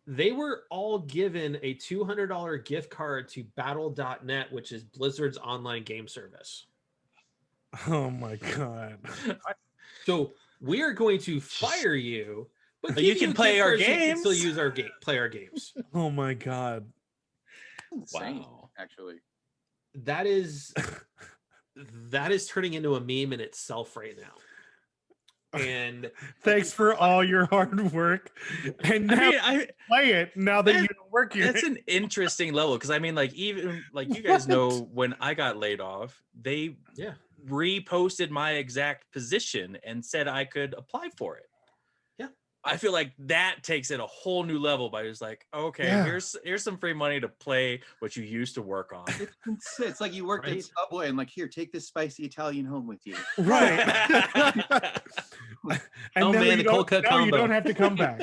They were all given a $200 gift card to Battle.net, which is Blizzard's online game service. Oh my God. So we are going to fire you, but you can play our games. You can still use our play our games. Oh my God. Insane, Wow. actually. That is turning into a meme in itself right now. And thanks for all your hard work. And now play it now that you work here. That's an interesting level, because I mean, like, even like you guys know, when I got laid off, they reposted my exact position and said I could apply for it. Yeah. I feel like that takes it a whole new level by just like, okay, here's some free money to play what you used to work on. It's like you worked at Subway and like, here, take this spicy Italian home with you. Right. And the cold cut combo. You don't have to come back.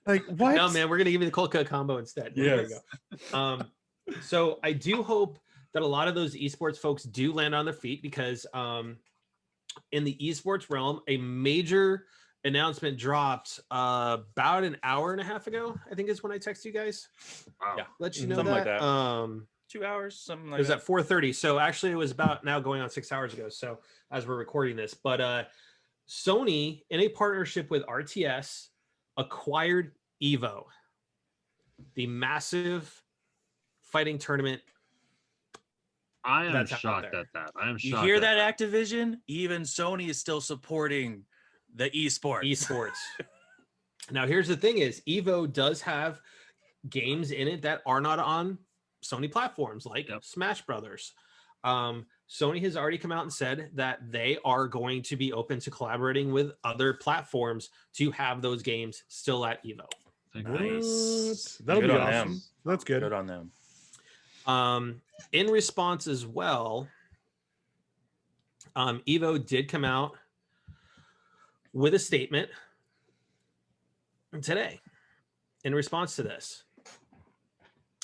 Like, what? No, man, we're going to give you the cold cut combo instead. Yeah. There you go. So I do hope that a lot of those esports folks do land on their feet, because in the esports realm, a major announcement dropped about an hour and a half ago, I think is when I texted you guys. Wow. Yeah. Let you know Something that. like that. 2 hours, something like it was that. at 4:30. So actually it was about now going on 6 hours ago. So as we're recording this, but Sony, in a partnership with RTS, acquired EVO, the massive fighting tournament. I am That's out shocked there. at that. I am shocked. You hear at that, Activision? Even Sony is still supporting the esports. Now, here's the thing: is EVO does have games in it that are not on Sony platforms, like Smash Brothers. Sony has already come out and said that they are going to be open to collaborating with other platforms to have those games still at EVO. Nice. That'll Good be on awesome. them. That's good. Good on them. In response as well, EVO did come out with a statement today in response to this.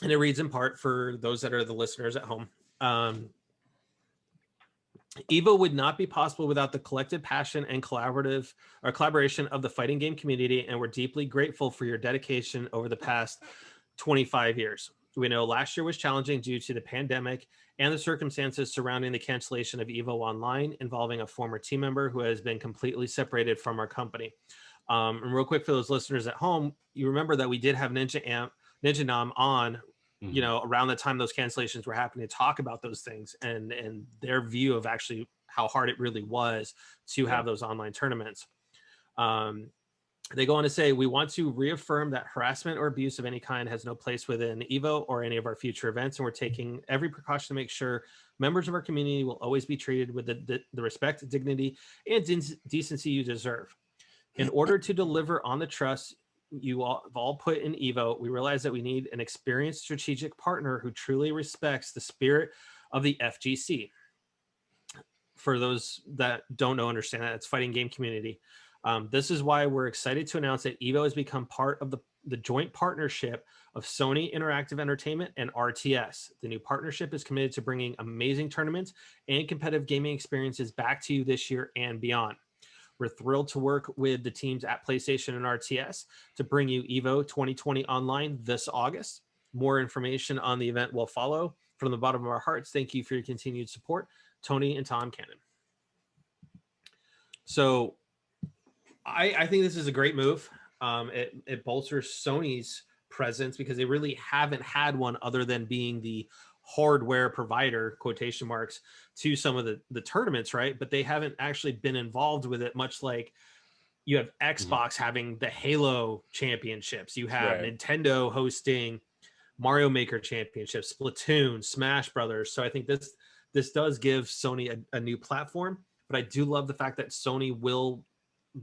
And it reads in part for those that are the listeners at home. EVO would not be possible without the collective passion and collaboration of the fighting game community, and we're deeply grateful for your dedication over the past 25 years. We know last year was challenging due to the pandemic and the circumstances surrounding the cancellation of EVO Online, involving a former team member who has been completely separated from our company. And real quick for those listeners at home, you remember that we did have Ninja Nam on, around the time those cancellations were happening, to talk about those things and their view of actually how hard it really was to have those online tournaments. They go on to say, we want to reaffirm that harassment or abuse of any kind has no place within EVO or any of our future events, and we're taking every precaution to make sure members of our community will always be treated with the respect, dignity, and decency you deserve. In order to deliver on the trust you all have all put in EVO, we realize that we need an experienced strategic partner who truly respects the spirit of the FGC. For those that don't know, understand that it's fighting game community. This is why we're excited to announce that EVO has become part of the joint partnership of Sony Interactive Entertainment and RTS. The new partnership is committed to bringing amazing tournaments and competitive gaming experiences back to you this year and beyond. We're thrilled to work with the teams at PlayStation and RTS to bring you EVO 2020 online this August. More information on the event will follow. From the bottom of our hearts, thank you for your continued support, Tony and Tom Cannon. So I think this is a great move. It bolsters Sony's presence because they really haven't had one other than being the hardware provider, quotation marks, to some of the tournaments, right? But they haven't actually been involved with it, much like you have Xbox having the Halo championships. You have Nintendo hosting Mario Maker championships, Splatoon, Smash Brothers. So I think this does give Sony a new platform, but I do love the fact that Sony will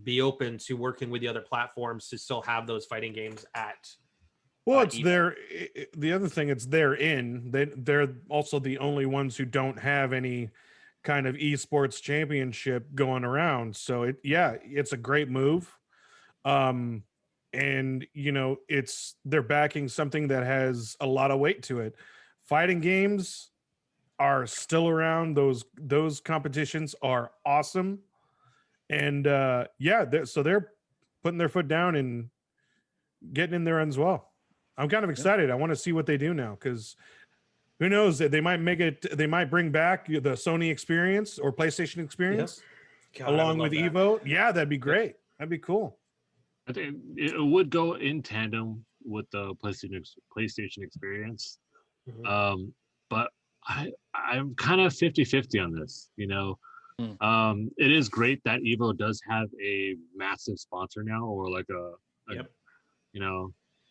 be open to working with the other platforms to still have those fighting games at it's the other thing, it's they're also the only ones who don't have any kind of esports championship going around. So it's a great move. And they're backing something that has a lot of weight to it. Fighting games are still around. Those competitions are awesome. And so they're putting their foot down and getting in there as well. I'm kind of excited. I want to see what they do now, because who knows, that they might bring back the Sony experience or PlayStation experience along with EVO. Yeah, that'd be great. That'd be cool. I think it would go in tandem with the PlayStation experience. But I'm kind of 50-50 on this, It is great that EVO does have a massive sponsor now, or like a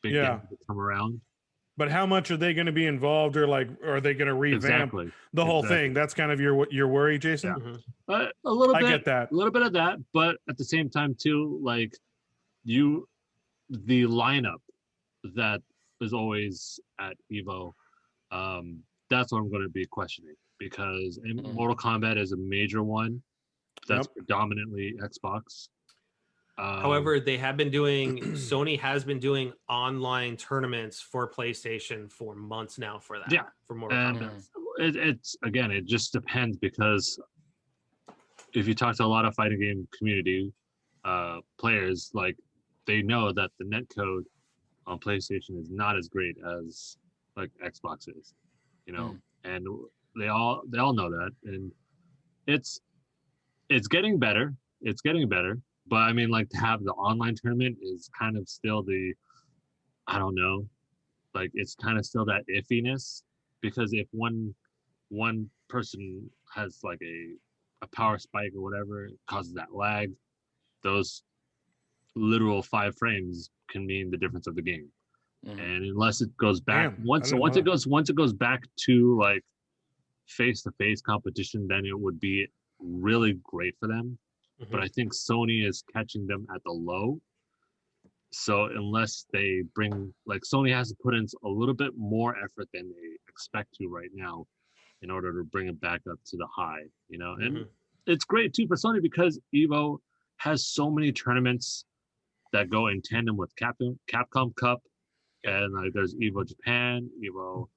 big game to come around. But how much are they going to be involved, or are they going to revamp the whole thing? That's kind of your worry, Jason. Yeah. A little bit. I get that. A little bit of that, but at the same time too, the lineup that is always at EVO, that's what I'm going to be questioning, because Mortal Kombat is a major one that's predominantly Xbox. However, they have been doing Sony has been doing online tournaments for PlayStation for months now for that. For Mortal Kombat. It just depends, because if you talk to a lot of fighting game community players, they know that the netcode on PlayStation is not as great as Xbox is, and they all know that, and it's getting better. It's getting better. But I mean, to have the online tournament is kind of still I don't know, it's kind of still that iffiness, because if one person has a power spike or whatever, it causes that lag, those literal 5 frames can mean the difference of the game. And unless it goes back, once it goes back to face-to-face competition, then it would be really great for them. But I think Sony is catching them at the low. So unless they bring, Sony has to put in a little bit more effort than they expect to right now in order to bring it back up to the high, And it's great too for Sony, because EVO has so many tournaments that go in tandem with Capcom Cup, and there's EVO Japan, EVO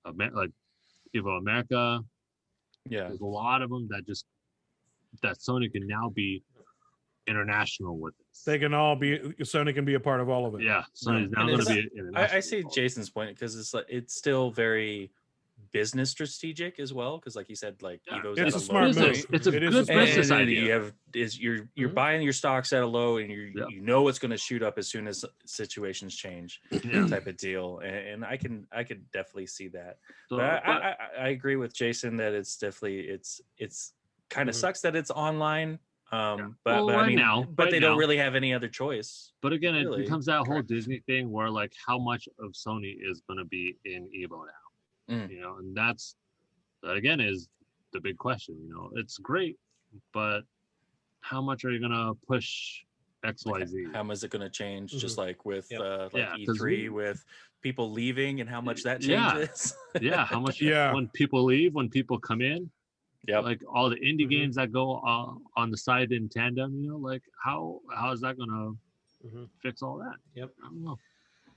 America. Yeah, there's a lot of them that Sony can now be international with this. Sony can be a part of all of it. Yeah, Sony's now going to be international. I see Jason's point, because it's still very business strategic as well, because you said, EVO's it's a smart move. It's a good business idea. You're buying your stocks at a low, and you know it's going to shoot up as soon as situations change, type of deal. And I could definitely see that. But I agree with Jason that it's definitely it's kind of sucks that it's online. But they don't really have any other choice. But again, it becomes that whole Disney thing where how much of Sony is going to be in EVO now, and that again is the big question. It's great, but how much are you going to push XYZ. How is it going to change? Just like with Yep. E3, with people leaving and how much that Yeah. changes. Yeah, how much Yeah. when people leave, when people come in. Yep. Like all the indie Mhm. games that go on the side in tandem, you know, like how is that gonna fix all that? Yep. I don't know.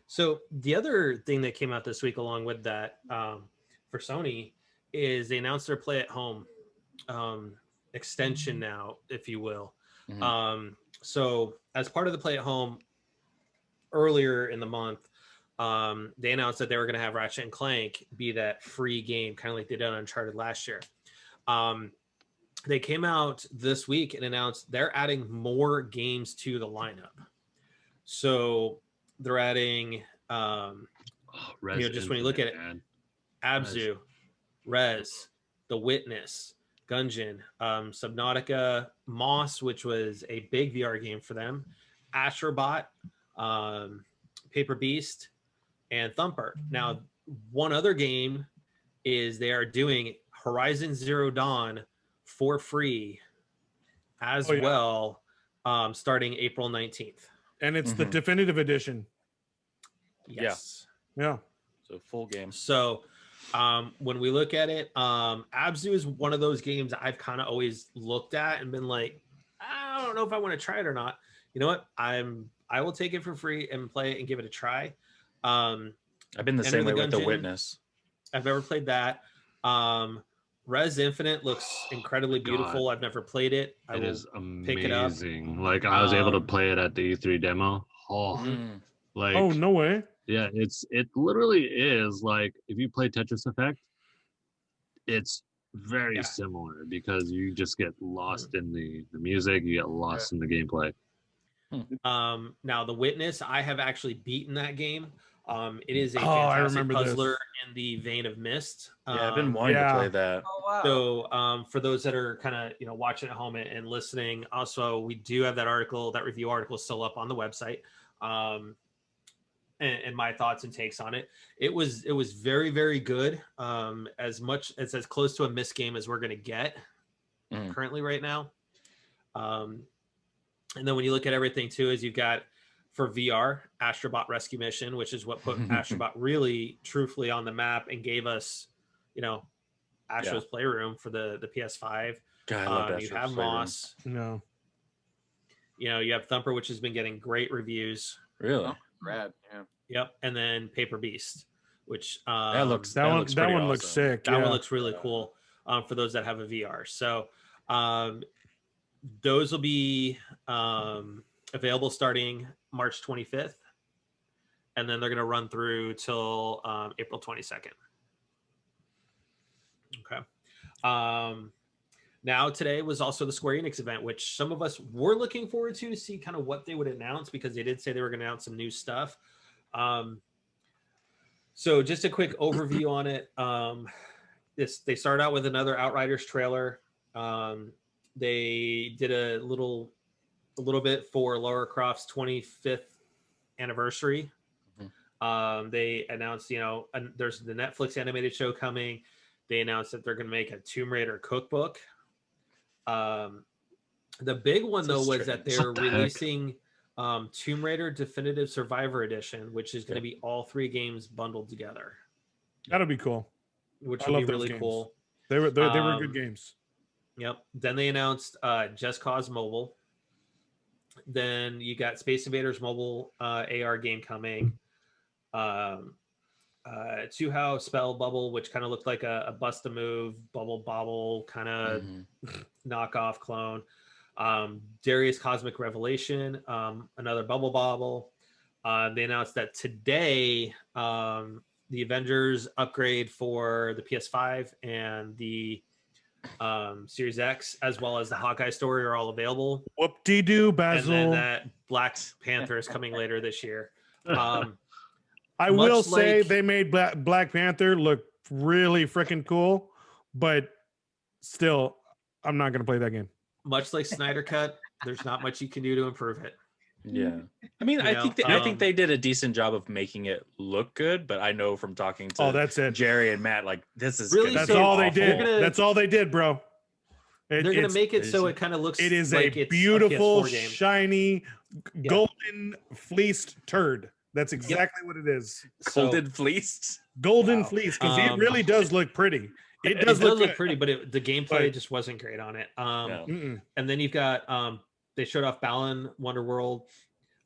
So the other thing that came out this week along with that for Sony is they announced their Play at Home extension now, if you will. So as part of the Play at Home earlier in the month, they announced that they were going to have Ratchet and Clank be that free game, kind of like they did on Uncharted last year. They came out this week and announced they're adding more games to the lineup. So they're adding, you know, just when you look at it, Abzu, Rez, The Witness, Gungeon, Subnautica, Moss, which was a big VR game for them, Astrobot, Paper Beast, and Thumper. Now, one other game is they are doing Horizon Zero Dawn for free as well, starting April 19th. And it's the definitive edition. Yes. Yeah. So full game. So when we look at it, Abzu is one of those games I've kind of always looked at and been like, I don't know if I want to try it or not. You know what? I will take it for free and play it and give it a try. I've been the same way with The Witness. I've never played that. Res Infinite looks incredibly beautiful. God. I've never played it. It is amazing. Pick it up. Like I was able to play it at the E3 demo. Like oh no way. Yeah, it literally is like if you play Tetris Effect, it's very similar because you just get lost in the music, you get lost in the gameplay. Now The Witness, I have actually beaten that game. It is a I fantastic remember puzzler in the vein of Myst. I've been wanting to play that. Oh wow. So for those that are kind of watching at home and listening, also we do have that review article still up on the website, and my thoughts and takes on it. It was very, very good. As much as close to a Myst game as we're going to get currently right now. And then when you look at everything too, is you've got for VR Astrobot Rescue Mission, which is what put Astrobot really truthfully on the map and gave us, Astro's Playroom for the PS5. God, I love you have Playroom. Moss. No. You have Thumper, which has been getting great reviews. Really? Rad, yeah. Yep, and then Paper Beast, which that looks that one pretty looks awesome. sick. That one looks really cool for those that have a VR. So those will be available starting March 25th, and then they're going to run through till April 22nd. Okay. Now today was also the Square Enix event, which some of us were looking forward to see kind of what they would announce, because they did say they were going to announce some new stuff. So just a quick overview on it. They start out with another Outriders trailer. They did a little bit for Lara Croft's 25th anniversary. They announced, there's the Netflix animated show coming. They announced that they're going to make a Tomb Raider cookbook. The big one, though, was that they're releasing Tomb Raider Definitive Survivor Edition, which is going to be all 3 games bundled together. That'll be cool. Which will be really cool. They were good games. Yep. Then they announced Just Cause Mobile. Then you got Space Invaders mobile AR game coming. Two House Spell Bubble, which kind of looked like a Bust a Move Bubble Bobble kind of knockoff clone. Darius Cosmic Revelation, another Bubble Bobble. They announced that today the Avengers upgrade for the PS5 and the Series X, as well as the Hawkeye story, are all available. Whoop-de-doo, Basil. And then that Black Panther is coming later this year. I will say they made Black Panther look really freaking cool, but still, I'm not going to play that game. Much like Snyder Cut, there's not much you can do to improve it. Yeah, I mean, I think they did a decent job of making it look good, but I know from talking to that's it. Jerry and Matt, like this is really that's all they did. That's all they did, bro. They're gonna make it so it kind of looks. It is like a beautiful, shiny, Golden fleeced turd. That's exactly what it is. Golden fleeced. Golden fleece, because it really does look pretty. It does look pretty, but the gameplay just wasn't great on it. And then you've got they showed off Balan Wonderworld,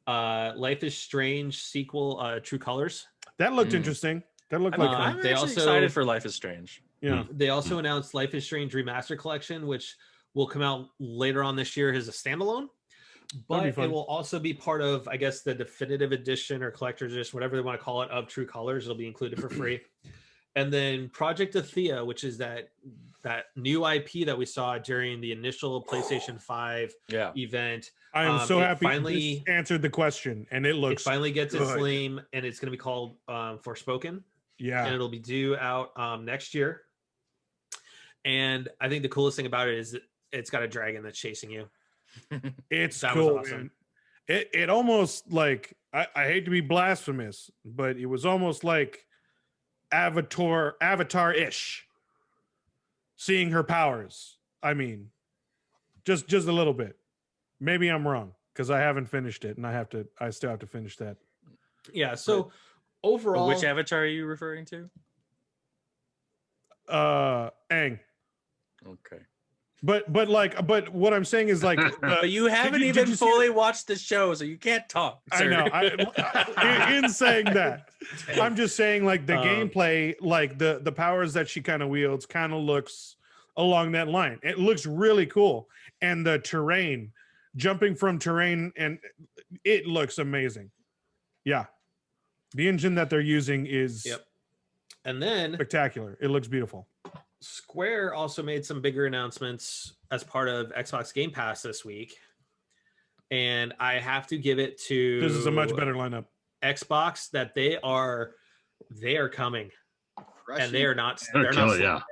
Life is Strange sequel, True Colors. That looked interesting. That looked like I'm actually excited for Life is Strange. Yeah. They also announced Life is Strange Remaster Collection, which will come out later on this year as a standalone. But it will also be part of, I guess, the definitive edition or collector's edition, whatever they want to call it, of True Colors. It'll be included for free. And then Project Athea, which is that new IP that we saw during the initial PlayStation 5 event. I am so happy finally this answered the question, and it looks finally gets its name, and it's going to be called Forspoken. Yeah. And it'll be due out next year. And I think the coolest thing about it is that it's got a dragon that's chasing you. It's cool, awesome. Man. It almost like I hate to be blasphemous, but it was almost like Avatar-ish. Seeing her powers. I mean, just a little bit. Maybe I'm wrong because I haven't finished it, and I still have to finish that. Yeah. So overall, which Avatar are you referring to? Aang. Okay. But what I'm saying is like, but you haven't even fully watched the show, so you can't talk. Sir. I know. In saying that, I'm just saying like the gameplay, like the powers that she kind of wields, kind of looks along that line. It looks really cool, and the terrain, jumping from terrain, and it looks amazing. Yeah, the engine that they're using is and then spectacular. It looks beautiful. Square also made some bigger announcements as part of Xbox Game Pass this week. And I have to give it to this is a much better lineup. Xbox that they are coming. And they're not slowing down.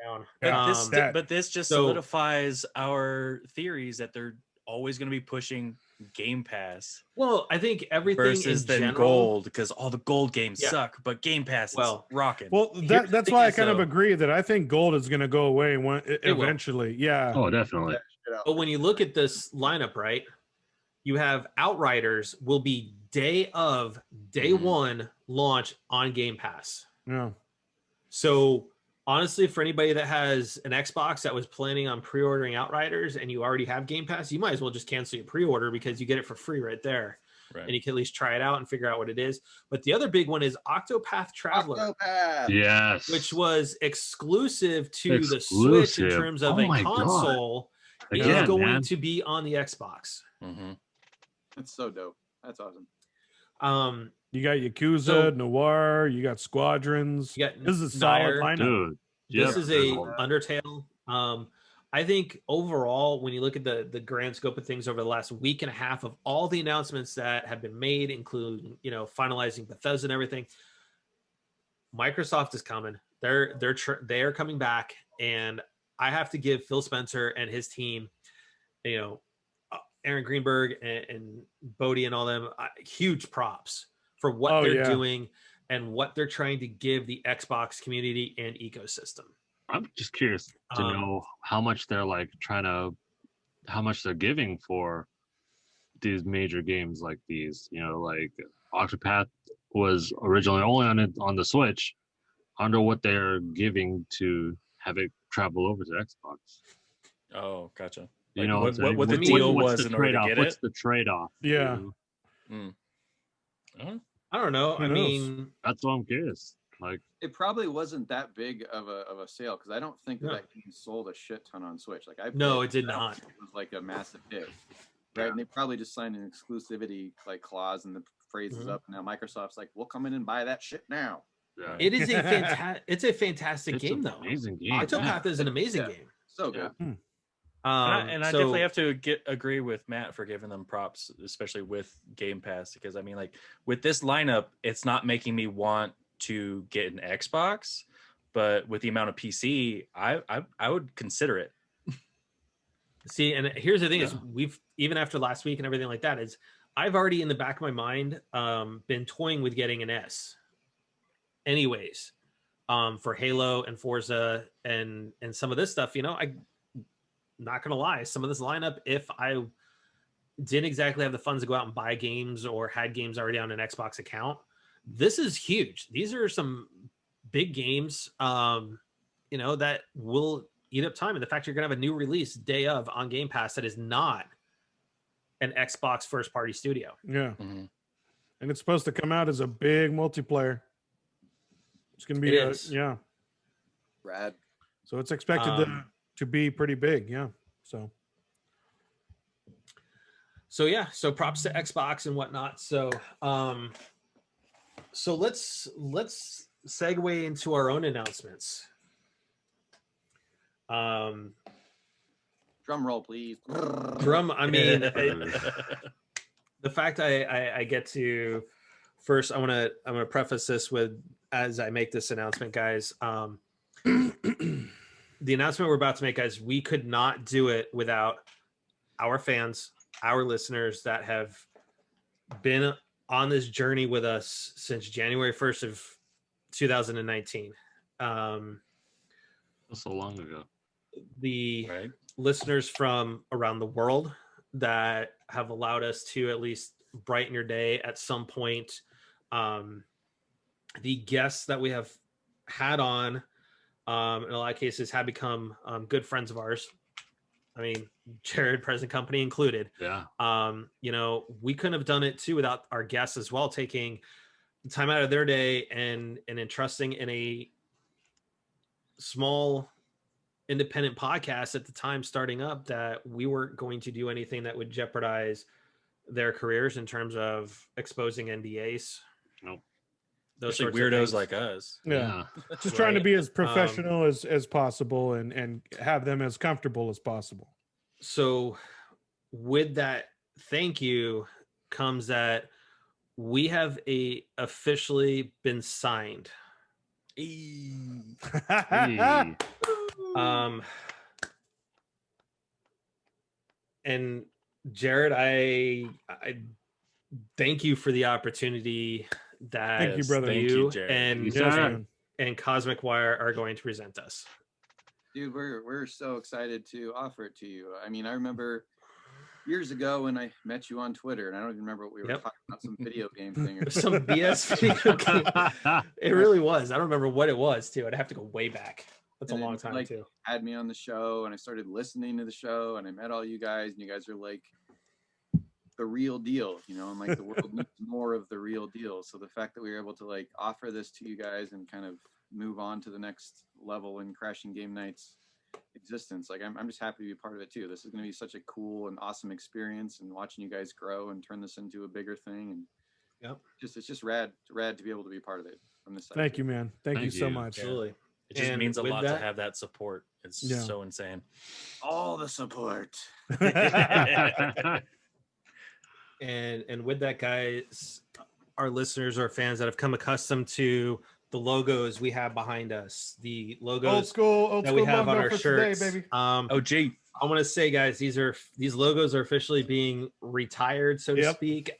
But this just solidifies our theories that they're always going to be pushing Game Pass. Well, I think everything versus in general, gold, because all the gold games suck, but Game Pass is rocking. Well, that's why I kind of agree that I think gold is going to go away eventually. Yeah. Oh, definitely. But when you look at this lineup, right, you have Outriders will be day one launch on Game Pass. Yeah. So honestly, for anybody that has an Xbox that was planning on pre-ordering Outriders and you already have Game Pass, you might as well just cancel your pre-order because you get it for free right there. Right. And you can at least try it out and figure out what it is. But the other big one is Octopath Traveler. Yes. Which was exclusive to the Switch in terms of a console. It is going to be on the Xbox. Mm-hmm. That's so dope. That's awesome. You got Yakuza, Noir, you got Squadrons. You got this is a solid lineup. Dude. This is a Undertale. I think overall, when you look at the grand scope of things over the last week and a half of all the announcements that have been made, including, finalizing Bethesda and everything, Microsoft is coming. They are coming back, and I have to give Phil Spencer and his team, Aaron Greenberg and Bodie and all them huge props for what they're doing and what they're trying to give the Xbox community and ecosystem. I'm just curious to know how much they're how much they're giving for these major games like these. Like Octopath was originally only on the Switch. I wonder what they're giving to have it travel over to Xbox. Oh, gotcha. What the deal was in order to get it? What's the trade-off? Yeah. I don't know. I mean, that's what I'm curious. Like, it probably wasn't that big of a sale because I don't think that game sold a shit ton on Switch. Like it did not. It was like a massive hit, right? And they probably just signed an exclusivity clause, and the phrase is up. Now Microsoft's like, "We'll come in and buy that shit now." Yeah. It is a fantastic game, though. Amazing game. Octopath is an amazing game. So good. Yeah. And I definitely have to agree with Matt for giving them props, especially with Game Pass, because I mean, like with this lineup, it's not making me want to get an Xbox, but with the amount of PC, I would consider it. See, and here's the thing: is we've even after last week and everything like that, is I've already in the back of my mind been toying with getting an S. Anyways, for Halo and Forza and some of this stuff, I'm not gonna lie, some of this lineup, if I didn't exactly have the funds to go out and buy games or had games already on an Xbox account, this is huge. These are some big games, you know, that will eat up time. And the fact you're going to have a new release day of on Game Pass that is not an Xbox first party studio. Yeah. Mm-hmm. And it's supposed to come out as a big multiplayer. It's going to be, yeah. Rad. So it's expected to be pretty big. Yeah. So yeah, so props to Xbox and whatnot. So, so let's segue into our own announcements. Drum roll, please. I mean, the fact I get to first, I'm gonna preface this with, as I make this announcement, guys. The announcement we're about to make, guys, we could not do it without our fans, our listeners that have been on this journey with us since January 1st of 2019. So long ago. The listeners from around the world that have allowed us to at least brighten your day at some point. The guests that we have had on, in a lot of cases, have become good friends of ours. I mean, Jared, present company included. Yeah. You know, we couldn't have done it too without our guests as well, taking time out of their day and entrusting in a small independent podcast at the time starting up that we weren't going to do anything that would jeopardize their careers in terms of exposing NDAs. Nope. Those weirdos like us. Yeah. Just trying to be as professional as possible and have them as comfortable as possible. So with that, thank you comes that we have officially been signed. And Jared, I thank you for the opportunity that thank you, brother. You and Cosmic Wire are going to present us. Dude, we're so excited to offer it to you. I mean, I remember years ago when I met you on Twitter, and I don't even remember what we were talking about, some video game thing or some BS video game. It really was. I don't remember what it was too. I'd have to go way back. That's a long time too. Had me on the show, and I started listening to the show, and I met all you guys, and you guys are like the real deal, you know, and like the world needs more of the real deal. So the fact that we were able to like offer this to you guys and kind of move on to the next level in Crashing Game Night's existence, like I'm just happy to be a part of it too. This is going to be such a cool and awesome experience, and watching you guys grow and turn this into a bigger thing, and it's just rad to be able to be part of it from this side. Thank you, man. Thank you so much. Absolutely. It just means a lot to have that support. It's so insane. All the support. And with that, guys, our listeners or fans that have come accustomed to the logos we have behind us, the logos old school we have on our shirts. Today, baby. I want to say, guys, these logos are officially being retired, so to speak.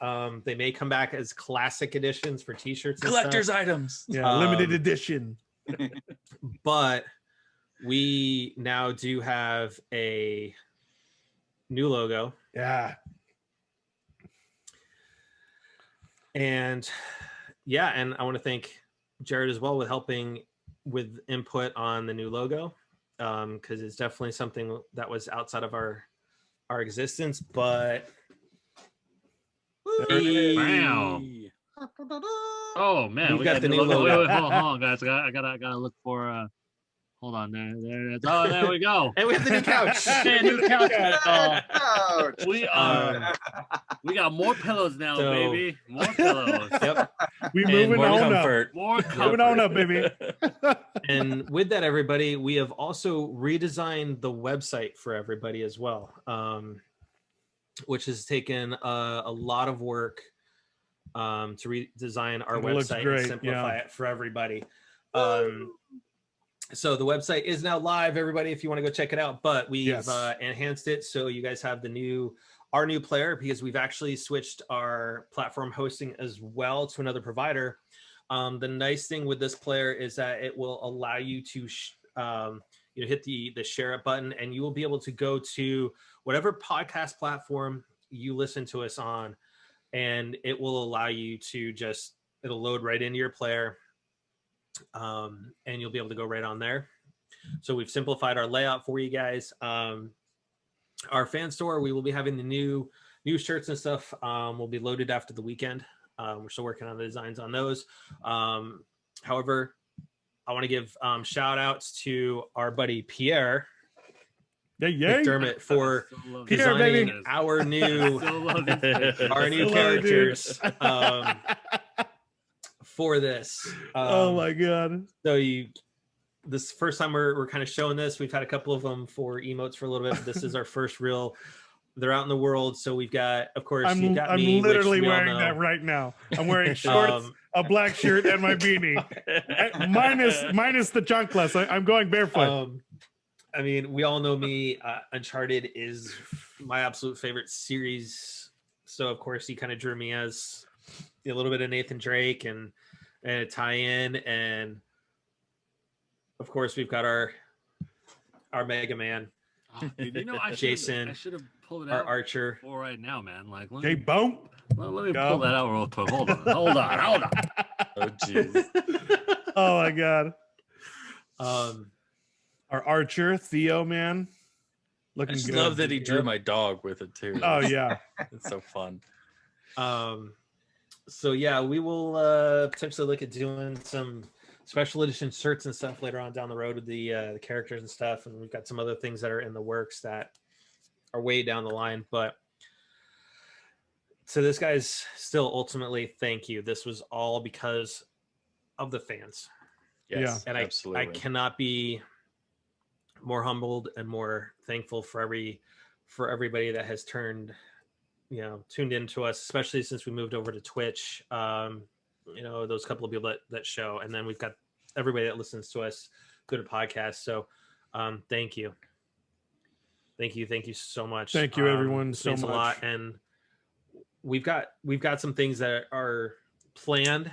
They may come back as classic editions for t-shirts and collector's items. Yeah, limited edition. But we now do have a new logo. Yeah. And I want to thank Jared as well with helping with input on the new logo, because it's definitely something that was outside of our existence. But oh man, we got the new logo. Wait, hold on, guys. I gotta look for. Hold on, there it is. Oh, there we go. And we have the new couch. New couch. We got more pillows now, baby. More pillows. Yep. We moving more on comfort. up. More comfort. Moving on up, baby. And with that, everybody, we have also redesigned the website for everybody as well, which has taken a lot of work to redesign our website and simplify it for everybody. So the website is now live, everybody, if you want to go check it out. But we've enhanced it so you guys have our new player, because we've actually switched our platform hosting as well to another provider. The nice thing with this player is that it will allow you to hit the share it button, and you will be able to go to whatever podcast platform you listen to us on, and it will allow you to it'll load right into your player, and you'll be able to go right on there. So we've simplified our layout for you guys. Our fan store, we will be having the new shirts and stuff will be loaded after the weekend. We're still working on the designs on those. However, I want to give shout outs to our buddy Pierre McDermott for designing our new characters for this. Oh my god. So this first time we're kind of showing this. We've had a couple of them for emotes for a little bit, but this is our first real. They're out in the world, so we've got, of course, you've got me. I'm literally wearing that right now. I'm wearing shorts, a black shirt, and my beanie, minus the chanclas. I'm going barefoot. I mean, we all know me. Uncharted is my absolute favorite series, so of course he kind of drew me as a little bit of Nathan Drake and a tie-in, and of course we've got our Mega Man. Oh, dude, you know, Jason, I should have pulled it our out Archer. for right now, man. Like, let me pull that out real quick. Hold on. Oh, jeez. Oh my god. Our Archer, Theo, man, looking good. I love that he drew my dog with it too. Oh yeah, it's so fun. So yeah, we will potentially look at doing some special edition shirts and stuff later on down the road with the characters and stuff, and we've got some other things that are in the works that are way down the line. But so this guy's still ultimately, thank you. This was all because of the fans. Yes, and absolutely. I cannot be more humbled and more thankful for everybody that has tuned into us, especially since we moved over to Twitch. Those couple of people that show, and then we've got everybody that listens to us go to podcasts. So thank you so much. Thank you everyone so much. A lot. And we've got some things that are planned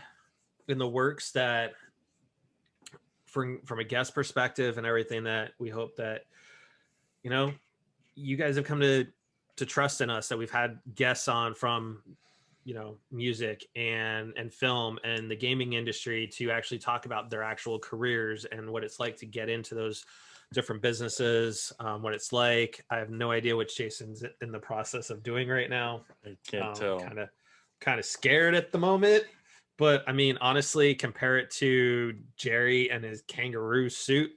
in the works that from a guest perspective and everything, that we hope that you guys have come to trust in us, that we've had guests on from music and film and the gaming industry to actually talk about their actual careers and what it's like to get into those different businesses, what it's like. I have no idea what Jason's in the process of doing right now. I can't tell. Kind of scared at the moment, but I mean, honestly, compare it to Jerry and his kangaroo suit,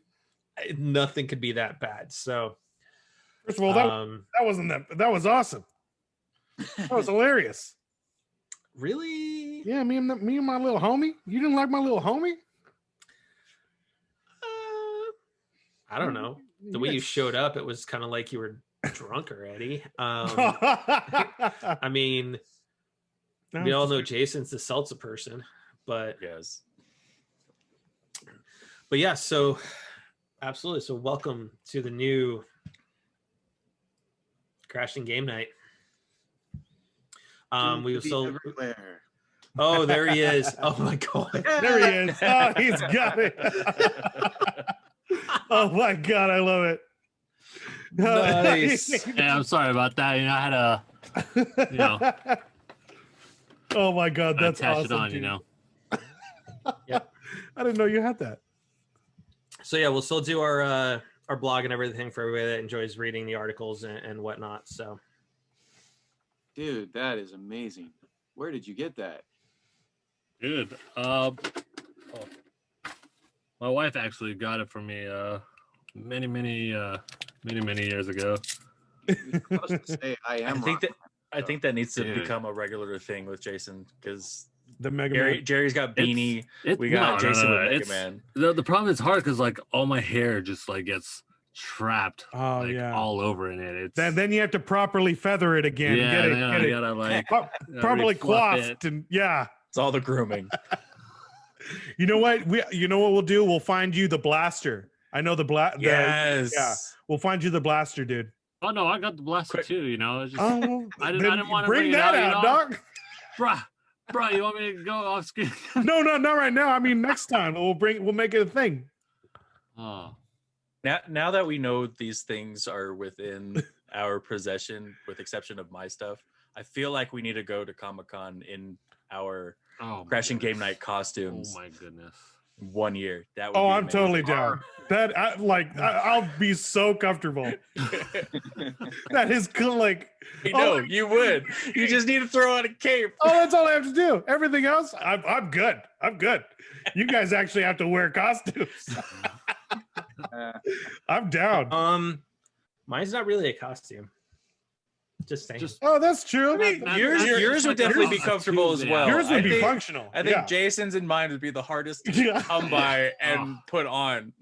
nothing could be that bad. So first of all, that was awesome. That was hilarious. Really? Yeah, me and my little homie. You didn't like my little homie? I don't know. The way you showed up, it was kind of like you were drunk already. I mean, we all know Jason's the salsa person, but yes. But yeah, so absolutely. So welcome to the new Crashing Game Night. We will still everywhere. Oh, there he is. Oh my god. There he is. Oh, he's got it. Oh my god, I love it. Nice. Yeah, I'm sorry about that. I had a Oh my god, that's attach awesome. It on, Yep. I didn't know you had that. So yeah, we'll still do our blog and everything for everybody that enjoys reading the articles and whatnot. So dude, that is amazing. Where did you get that? Dude, my wife actually got it for me many years ago. You're supposed to say I think that needs to become a regular thing with Jason, because the Mega Man. Jerry's got Beanie. We got Jason with Mega Man. The problem is hard because like all my hair just like gets trapped all over in it. Then you have to properly feather it again. Yeah, get it gotta like properly coiffed and it's all the grooming. You know what we'll do? We'll find you the blaster. I know the Yes. Yeah, we'll find you the blaster, dude. Oh no, I got the blaster too. It's just, I didn't want to bring that out, dog. Bruh, you want me to go off screen? No, not right now. I mean, next time we'll make it a thing. Oh. Now that we know these things are within our possession, with exception of my stuff, I feel like we need to go to Comic-Con in our Oh, Crashing Game goodness. Night costumes. Oh my goodness. 1 year. That would Oh, be I'm totally amazing. down. I'll be so comfortable. That is cool. Like, No, you would. You just need to throw on a cape. oh, that's all I have to do. Everything else, I'm good. I'm good. You guys actually have to wear costumes. I'm down. Mine's not really a costume. Just saying. Oh, that's true. I mean, yours would definitely be comfortable as well. Yours would I be think- functional. I think Yeah. Jason's and mine would be the hardest to Yeah. come by and put on.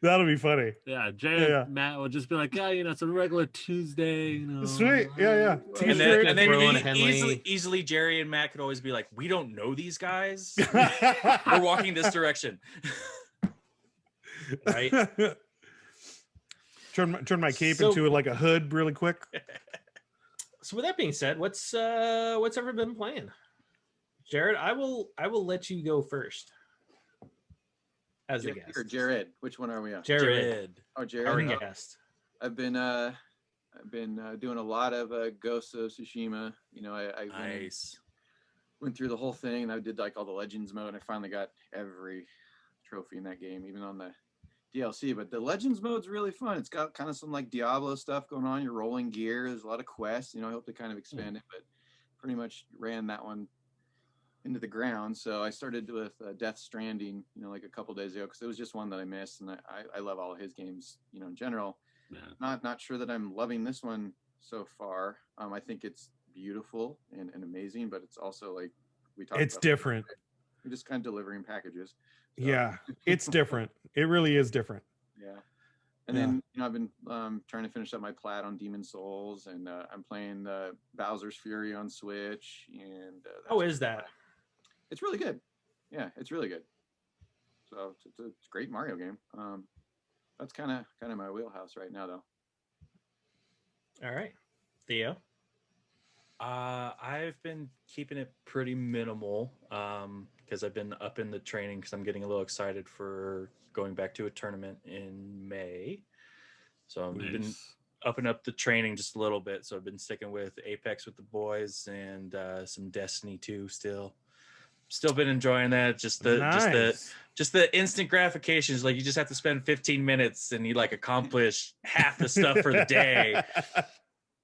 That'll be funny. Yeah, Jay Yeah. and Matt would just be like, yeah, it's a regular Tuesday, Sweet. Yeah. And T-shirt. then Throw in a Henley. easily Jerry and Matt could always be like, we don't know these guys. We're walking this direction. Right. Turn my cape So- into like a hood really quick. So with that being said, what's ever been playing? Jared, I will let you go first. As a guest. Or Jared, which one are we on? Jared, Oh, Jared. our Oh, guest. I've been doing a lot of Ghost of Tsushima. You know, I Nice. went through the whole thing, and I did like all the Legends mode. And I finally got every trophy in that game, even on the DLC. But the Legends mode's really fun. It's got kind of some like Diablo stuff going on. You're rolling gear. There's a lot of quests. You know, I hope they kind of expand it, but pretty much ran that one into the ground. So I started with Death Stranding, you know, like a couple days ago, because it was just one that I missed, and I love all of his games, you know, in general. Yeah. Not sure that I'm loving this one so far. I think it's beautiful and amazing, but it's also like we talked It's about different. We're just kind of delivering packages. So, Yeah, it's different. It really is different. yeah. And then, you know, I've been trying to finish up my plat on Demon Souls, and I'm playing Bowser's Fury on Switch. And How is that? It's really good. Yeah, it's really good. So it's a great Mario game. That's kind of my wheelhouse right now, though. All right. Theo. I've been keeping it pretty minimal because I've been up in the training because I'm getting a little excited for going back to a tournament in May. So I've been upping up the training just a little bit. So I've been sticking with Apex with the boys and some Destiny 2 still been enjoying that. Just the instant gratifications. Like you just have to spend 15 minutes and you like accomplish half the stuff for the day.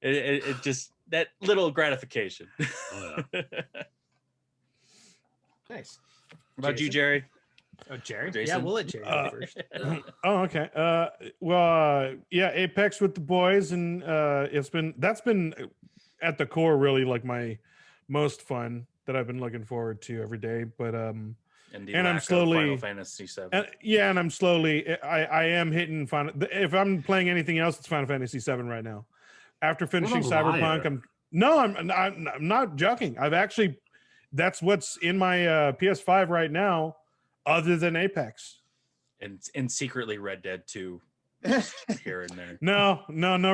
It just that little gratification. Oh, yeah. Nice. What about you, Jason? Jerry? Oh, Jerry. Yeah, Jason? we'll let Jerry go first. Oh, okay. Yeah, Apex with the boys, and that's been at the core really like my most fun that I've been looking forward to every day. But And I'm slowly Final Fantasy 7. and I'm slowly I am hitting Final. If I'm playing anything else, it's Final Fantasy 7 right now. After finishing What a Cyberpunk, liar. I'm not joking. I've actually that's what's in my PS5 right now, other than Apex. and secretly Red Dead 2 here and there. No,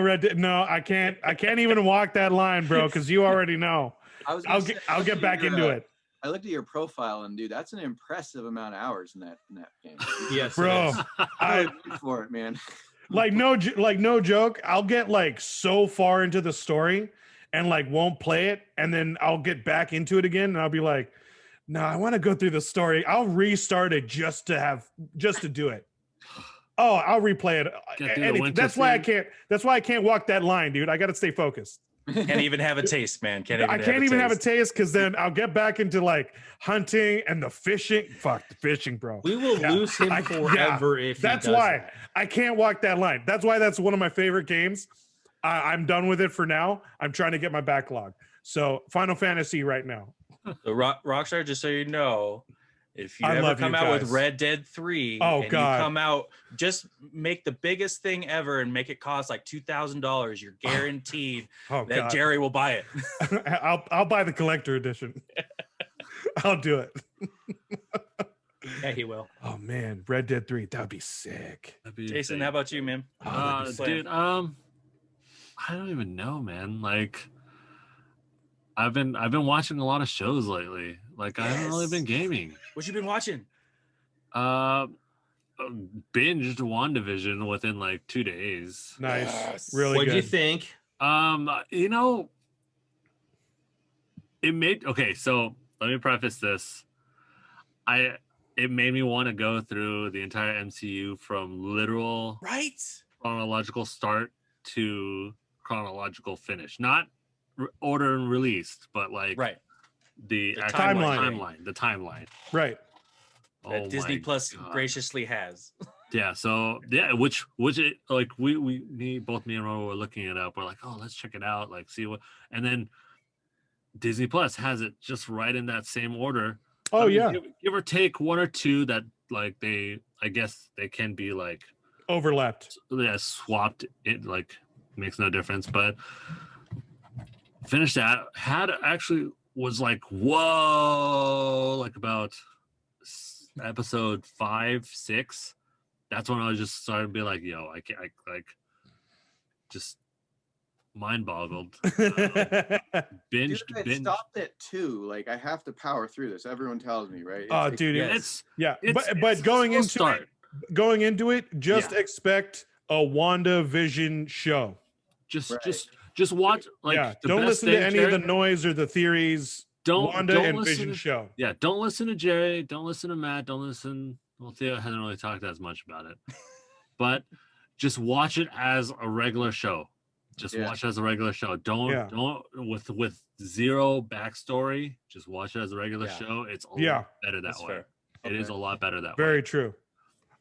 Red Dead. No, I can't even walk that line, bro, because you already know. I'll get back into it. I looked at your profile, and dude, that's an impressive amount of hours in that game. Yes, Bro, it is. I wait for it, man. no joke. I'll get like so far into the story and like won't play it, and then I'll get back into it again, and I'll be like, no, I want to go through the story. I'll restart it just to do it. Oh, I'll replay it. That's why I can't walk that line, dude. I got to stay focused. Can't even have a taste, man. I can't even have a taste because then I'll get back into like hunting and the fishing. Fuck the fishing, bro. We will lose him forever if that's he does why that. I can't walk that line. That's why that's one of my favorite games. I'm done with it for now. I'm trying to get my backlog. So Final Fantasy right now. So Rockstar, just so you know, if you I ever love come you out with guys. Red Dead 3 Oh, and God. you come out, just make the biggest thing ever and make it cost like $2,000. You're guaranteed Oh that God. Jerry will buy it. I'll buy the collector edition. I'll do it. Yeah, he will. Oh man, Red Dead 3. That'd be sick. That'd be Jason, insane. how about you, man? Dude, I don't even know, man. Like, I've been watching a lot of shows lately. Like, I haven't really been gaming. What you been watching? Binged WandaVision within like 2 days. Nice. Yes. Really What good. do you think? You know, it made okay. So let me preface this. It made me want to go through the entire MCU from literal Right. chronological start to chronological finish, not order and released, but like the actual timeline. the timeline. Right. That Disney Plus graciously has. Yeah, so yeah, which it, like both me and Ro were looking it up. We're like, oh, let's check it out, like see what, and then Disney Plus has it just right in that same order. Oh, yeah. Give or take one or two that like I guess they can be like overlapped. Yeah, swapped. It like makes no difference. But finished that was like whoa, like about episode 5, 6. That's when I was just starting to be like, yo, I can't, like just mind boggled. Binged. Stopped at 2. Like I have to power through this. Everyone tells me, right? But going into it, just expect a WandaVision show. Just watch. Like don't listen to any of the noise or the theories. Don't Vision show. Yeah, don't listen to Jerry. Don't listen to Matt. Don't listen. Well, Theo hasn't really talked as much about it, but just watch it as a regular show. Just watch it as a regular show. Don't with zero backstory. Just watch it as a regular show. It's a lot better that way. Fair. It is a lot better that way. Very true.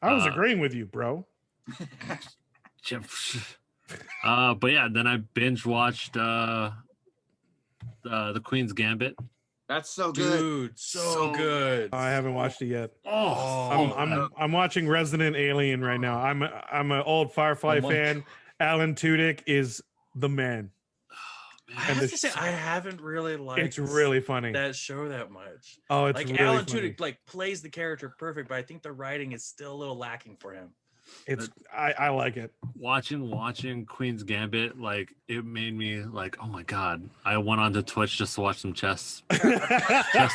I was agreeing with you, bro. But yeah, then I binge watched the Queen's Gambit. That's so good, dude. So good. I haven't watched it yet. Oh, I'm watching Resident Alien right now. I'm an old Firefly fan. Alan Tudyk is the man. I have to say, I haven't really liked. It's really funny that show that much. Oh, it's like really Alan funny. Tudyk like plays the character perfect, but I think the writing is still a little lacking for him. I like it. Watching Queen's Gambit, like it made me like, oh my god! I went onto Twitch just to watch some chess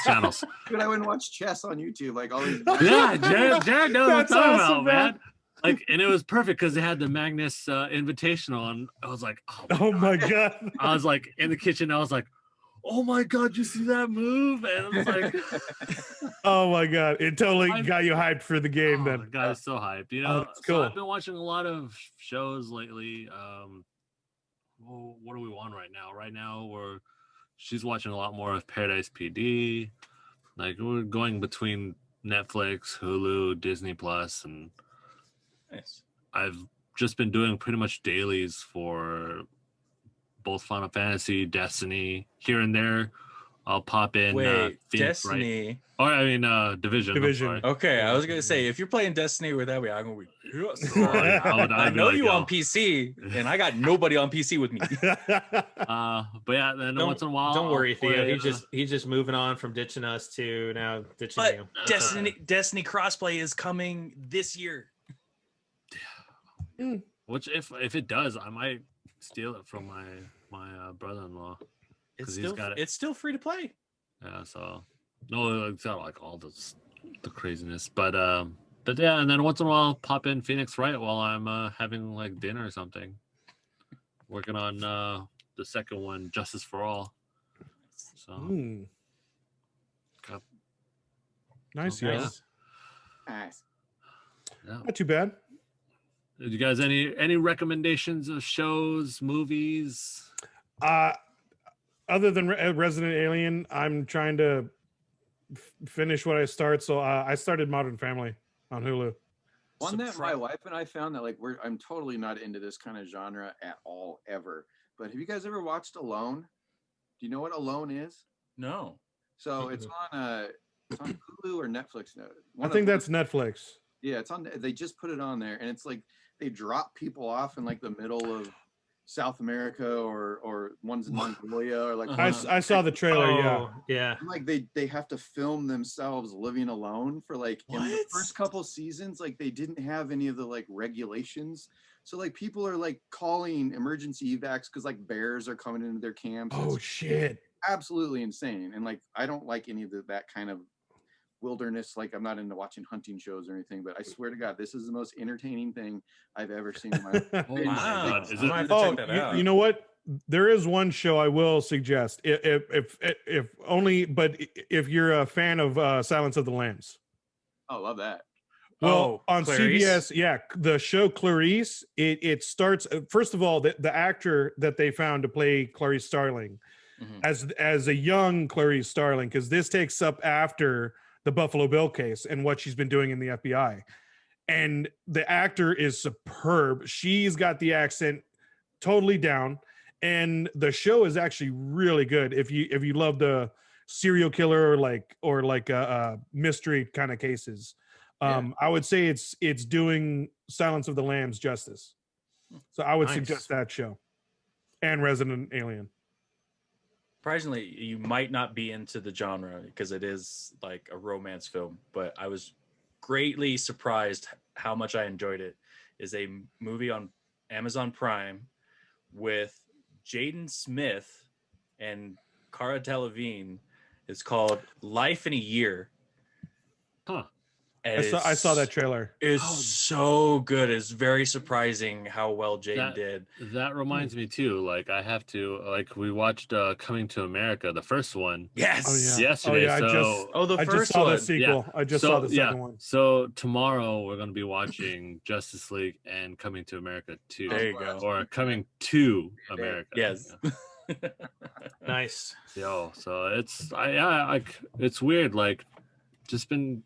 channels. Dude, I wouldn't watch chess on YouTube. Like all these. Yeah, Jared knows what I'm talking about, man. Like, and it was perfect because they had the Magnus Invitational, and I was like, oh my god! I was like in the kitchen. I was like, oh my god, you see that move? And I was like, oh my god, it totally got you hyped for the game. Then got us so hyped. You know, cool. So I've been watching a lot of shows lately. What are we on right now? Right now, she's watching a lot more of Paradise PD. Like we're going between Netflix, Hulu, Disney Plus, and nice. I've just been doing pretty much dailies for both Final Fantasy, Destiny, here and there. I'll pop in. Wait, Destiny. Right? Oh, I mean, Division. Okay, I was gonna say if you're playing Destiny with that way, I'm gonna be. Yes. I know you on PC, and I got nobody on PC with me. But yeah, then once in a while. Don't worry, Theo. He's just moving on from ditching us to now ditching you. Destiny crossplay is coming this year. Which if it does, I might steal it from my brother-in-law. It's still free to play. Yeah, so no, it's not like all the craziness, but yeah, and then once in a while I'll pop in Phoenix Wright while I'm having like dinner or something. Working on the second one, Justice for All. So nice, nice. Yeah. Not too bad. Did you guys any recommendations of shows, movies? Other than Resident Alien, I'm trying to finish what I start. So I started Modern Family on Hulu. One that my wife and I found that like I'm totally not into this kind of genre at all ever. But have you guys ever watched Alone? Do you know what Alone is? No. So it's on Hulu or Netflix. I think that's Netflix. Yeah, it's on. They just put it on there, and it's like they drop people off in like the middle of South America or ones in Mongolia or like. I saw the trailer. Yeah. Like they have to film themselves living alone for like in the first couple seasons. Like they didn't have any of the like regulations, so like people are like calling emergency evacs because like bears are coming into their camps. Oh shit! Absolutely insane. And like I don't like any of that kind of wilderness. Like I'm not into watching hunting shows or anything, but I swear to God, this is the most entertaining thing I've ever seen in my life. Wow. You know what? there is one show I will suggest, if only, but if you're a fan of Silence of the Lambs. Oh, love that. Well, on Clarice? CBS, yeah, the show Clarice, it starts. First of all, the actor that they found to play Clarice Starling, as a young Clarice Starling, because this takes up after the Buffalo Bill case and what she's been doing in the FBI, and the actor is superb. She's got the accent totally down, and the show is actually really good. If you love the serial killer or like mystery kind of cases. I would say it's doing Silence of the Lambs justice. So I would suggest that show and Resident Alien. Surprisingly, you might not be into the genre because it is like a romance film, but I was greatly surprised how much I enjoyed it. Is a movie on Amazon Prime with Jaden Smith and Cara Delevingne. It's called Life in a Year. Huh. I saw that trailer. It's so good. It's very surprising how well Jaden did. That reminds me too. Like I have to we watched Coming to America, the first one. Yes. Yesterday. I just saw the sequel. Yeah. I just saw the second one. So tomorrow we're going to be watching Justice League and Coming to America 2. There you go. Or Coming to America. Yes. Yeah. Nice. So it's weird. Like just been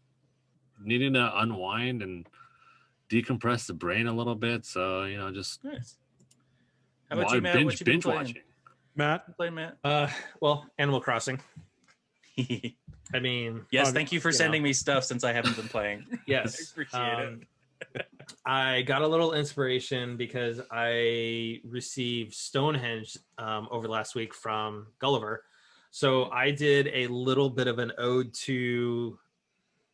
needing to unwind and decompress the brain a little bit. So, just nice. How about you, Matt? What you been playing? Watching. Matt? Playing, Matt? Well, Animal Crossing. I mean, yes, thank you for sending me stuff since I haven't been playing. Yes. I appreciate it. I got a little inspiration because I received Stonehenge over last week from Gulliver. So I did a little bit of an ode to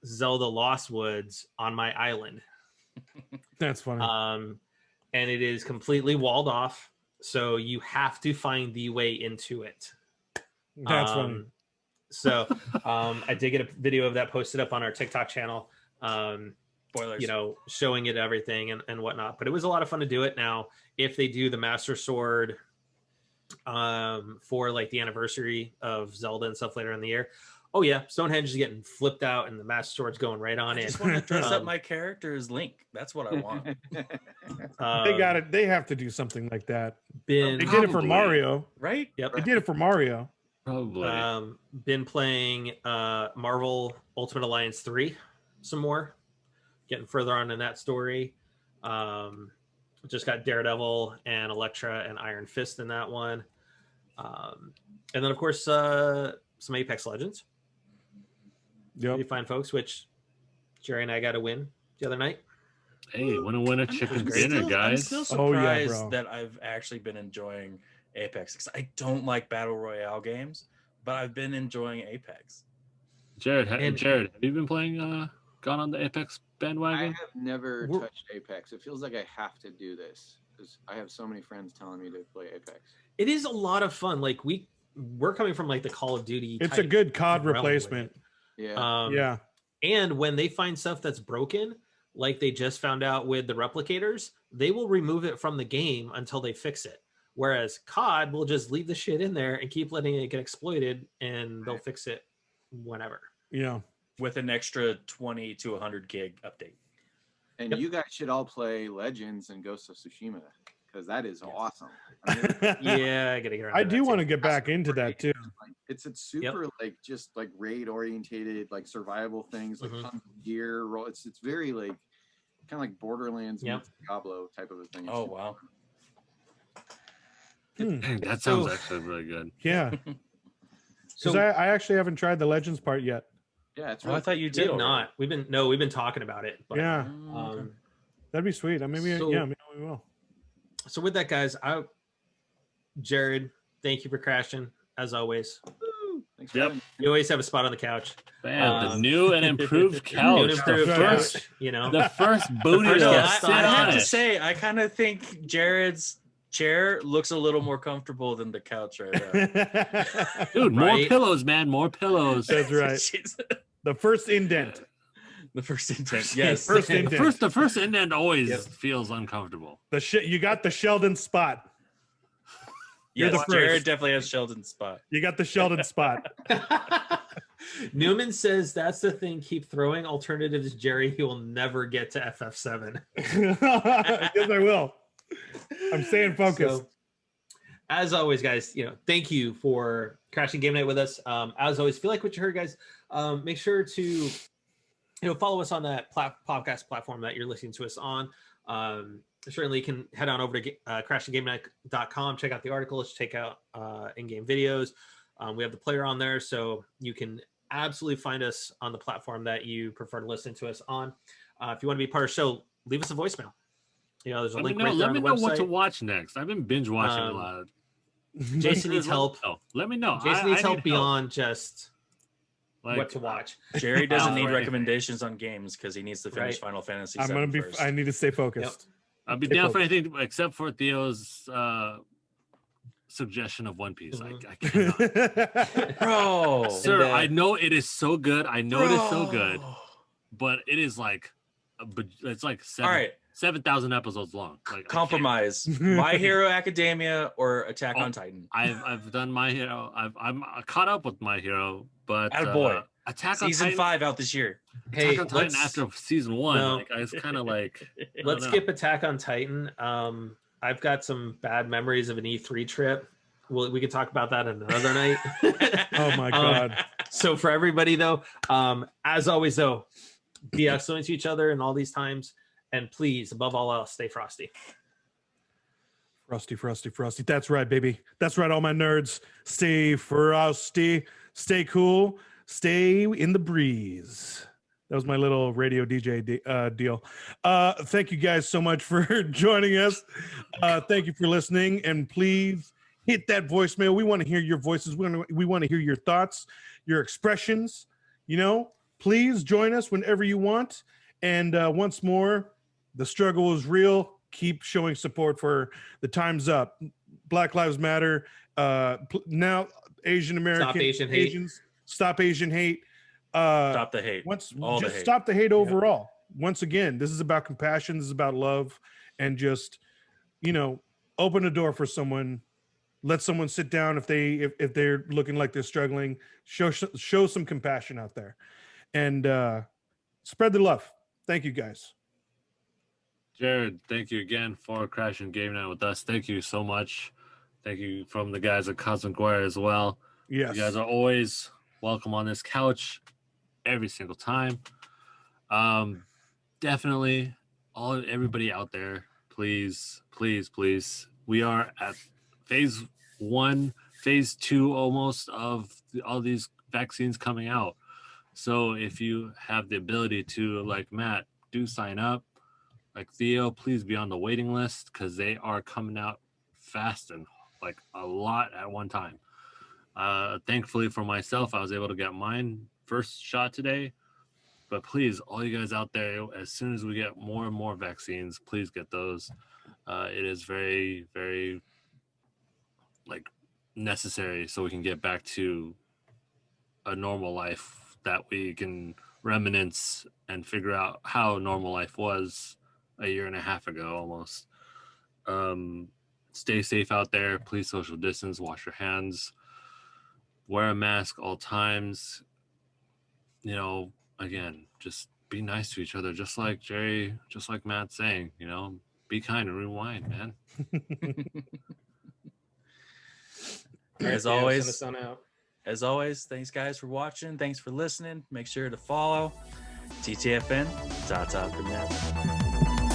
Zelda Lost Woods on my island. That's funny. And it is completely walled off, so you have to find the way into it. That's funny. So I did get a video of that posted up on our TikTok channel. Spoilers. Showing it everything and whatnot. But it was a lot of fun to do it. Now, if they do the Master Sword for like the anniversary of Zelda and stuff later in the year, oh yeah, Stonehenge is getting flipped out and the Master Sword's going right on in. I just want to dress up my character as Link. That's what I want. They got it. They have to do something like that. They did it for Mario, right? Yep. They did it for Mario. Probably. Been playing Marvel Ultimate Alliance 3 some more. Getting further on in that story. Just got Daredevil and Elektra and Iron Fist in that one. And then, of course, some Apex Legends. Yep. You find folks, which Jerry and I got to win the other night. Hey, want to win a chicken dinner, guys? I'm still surprised that I've actually been enjoying Apex because I don't like Battle Royale games, but I've been enjoying Apex. Jared, have you been playing gone on the Apex bandwagon? I have never touched Apex. It feels like I have to do this because I have so many friends telling me to play Apex. It is a lot of fun. Like we're coming from like the Call of Duty. It's a good COD replacement. Yeah. And when they find stuff that's broken, like they just found out with the replicators, they will remove it from the game until they fix it. Whereas COD will just leave the shit in there and keep letting it get exploited, and they'll fix it whenever. Yeah. With an extra 20 to 100 gig update. And you guys should all play Legends and Ghost of Tsushima because that is awesome. I mean, yeah, I gotta get around. I do want to get back into that too. It's a super just like raid orientated, like survival things, like tons of gear. It's very like kind of like Borderlands, meets Diablo type of a thing. Oh wow. That sounds actually really good. Yeah. So I actually haven't tried the Legends part yet. Yeah, it's. Really I thought you did not. We've been talking about it. But, yeah. That'd be sweet. Maybe we will. So with that, guys, Jared, thank you for crashing as always. Thanks for having me. You always have a spot on the couch. Man, the new and improved couch. The first booty. I have to say, I kind of think Jared's chair looks a little more comfortable than the couch right now. Dude, more pillows, man. More pillows. That's right. The first indent. The first indent, yes. The first indent always feels uncomfortable. You got the Sheldon spot. You're Yes, the Jared first. definitely has Sheldon's spot. You got the Sheldon spot. Newman says that's the thing. Keep throwing alternatives, Jerry. He will never get to FF7. Yes, I will. I'm staying focused. So, as always, guys, thank you for crashing game night with us. As always, if you like what you heard, guys, make sure to follow us on that podcast platform that you're listening to us on. Certainly you can head on over to crashinggamenight.com, check out the articles, check out in-game videos. We have the player on there, so you can absolutely find us on the platform that you prefer to listen to us on. If you want to be part of the show, leave us a voicemail. There's a link right there on the website. Let me know what to watch next. I've been binge watching a lot. Jason needs help. Let me know. Jason needs help beyond just what to watch. Jerry doesn't need recommendations on games because he needs to finish Final Fantasy VII first. I need to stay focused. Yep. I'll be down for anything except for Theo's suggestion of One Piece. I cannot. Bro, Sir, I know it is so good. I know it is so good, but it is like it's like 7,000 episodes long. Like, compromise. My Hero Academia or Attack on Titan. I've done My Hero. I'm caught up with My Hero, but Attack on Season Titan, 5 out this year. Hey, Attack on Titan after season 1. No. Like, I was kind of like, let's skip Attack on Titan. I've got some bad memories of an E3 trip. We could talk about that another night. Oh my God. So for everybody though, as always though, be excellent to each other in all these times. And please, above all else, stay frosty. Frosty, frosty, frosty. That's right, baby. That's right, all my nerds. Stay frosty, stay cool, stay in the breeze. That was my little radio DJ deal. Thank you guys so much for joining us. Thank you for listening. And please hit that voicemail. We want to hear your voices. We want to hear your thoughts, your expressions. Please join us whenever you want. And once more, the struggle is real. Keep showing support for the Time's Up. Black Lives Matter. Now, Asian American. Stop Asian hate. Asians. Stop Asian hate. Stop the hate. Stop the hate overall. Once again, this is about compassion. This is about love. And just, open a door for someone. Let someone sit down if they're looking like they're struggling. Show some compassion out there. And spread the love. Thank you, guys. Jared, thank you again for crashing game night with us. Thank you so much. Thank you from the guys at Cosmic Wire as well. Yes. You guys are always welcome on this couch every single time. Definitely everybody out there, please, please, please. We are at phase 1, phase 2 almost of all these vaccines coming out. So if you have the ability to, like Matt, do sign up. Like Theo, please be on the waiting list because they are coming out fast and like a lot at one time. Thankfully for myself, I was able to get mine first shot today. But please, all you guys out there, as soon as we get more and more vaccines, please get those. It is very, very necessary so we can get back to a normal life that we can reminisce and figure out how normal life was a year and a half ago almost. Stay safe out there. Please social distance, wash your hands, wear a mask all times. Again, just be nice to each other, just like Jerry, just like Matt's saying, be kind and rewind, man. As always, thanks guys for watching. Thanks for listening. Make sure to follow TTFN. Ta-ta for now.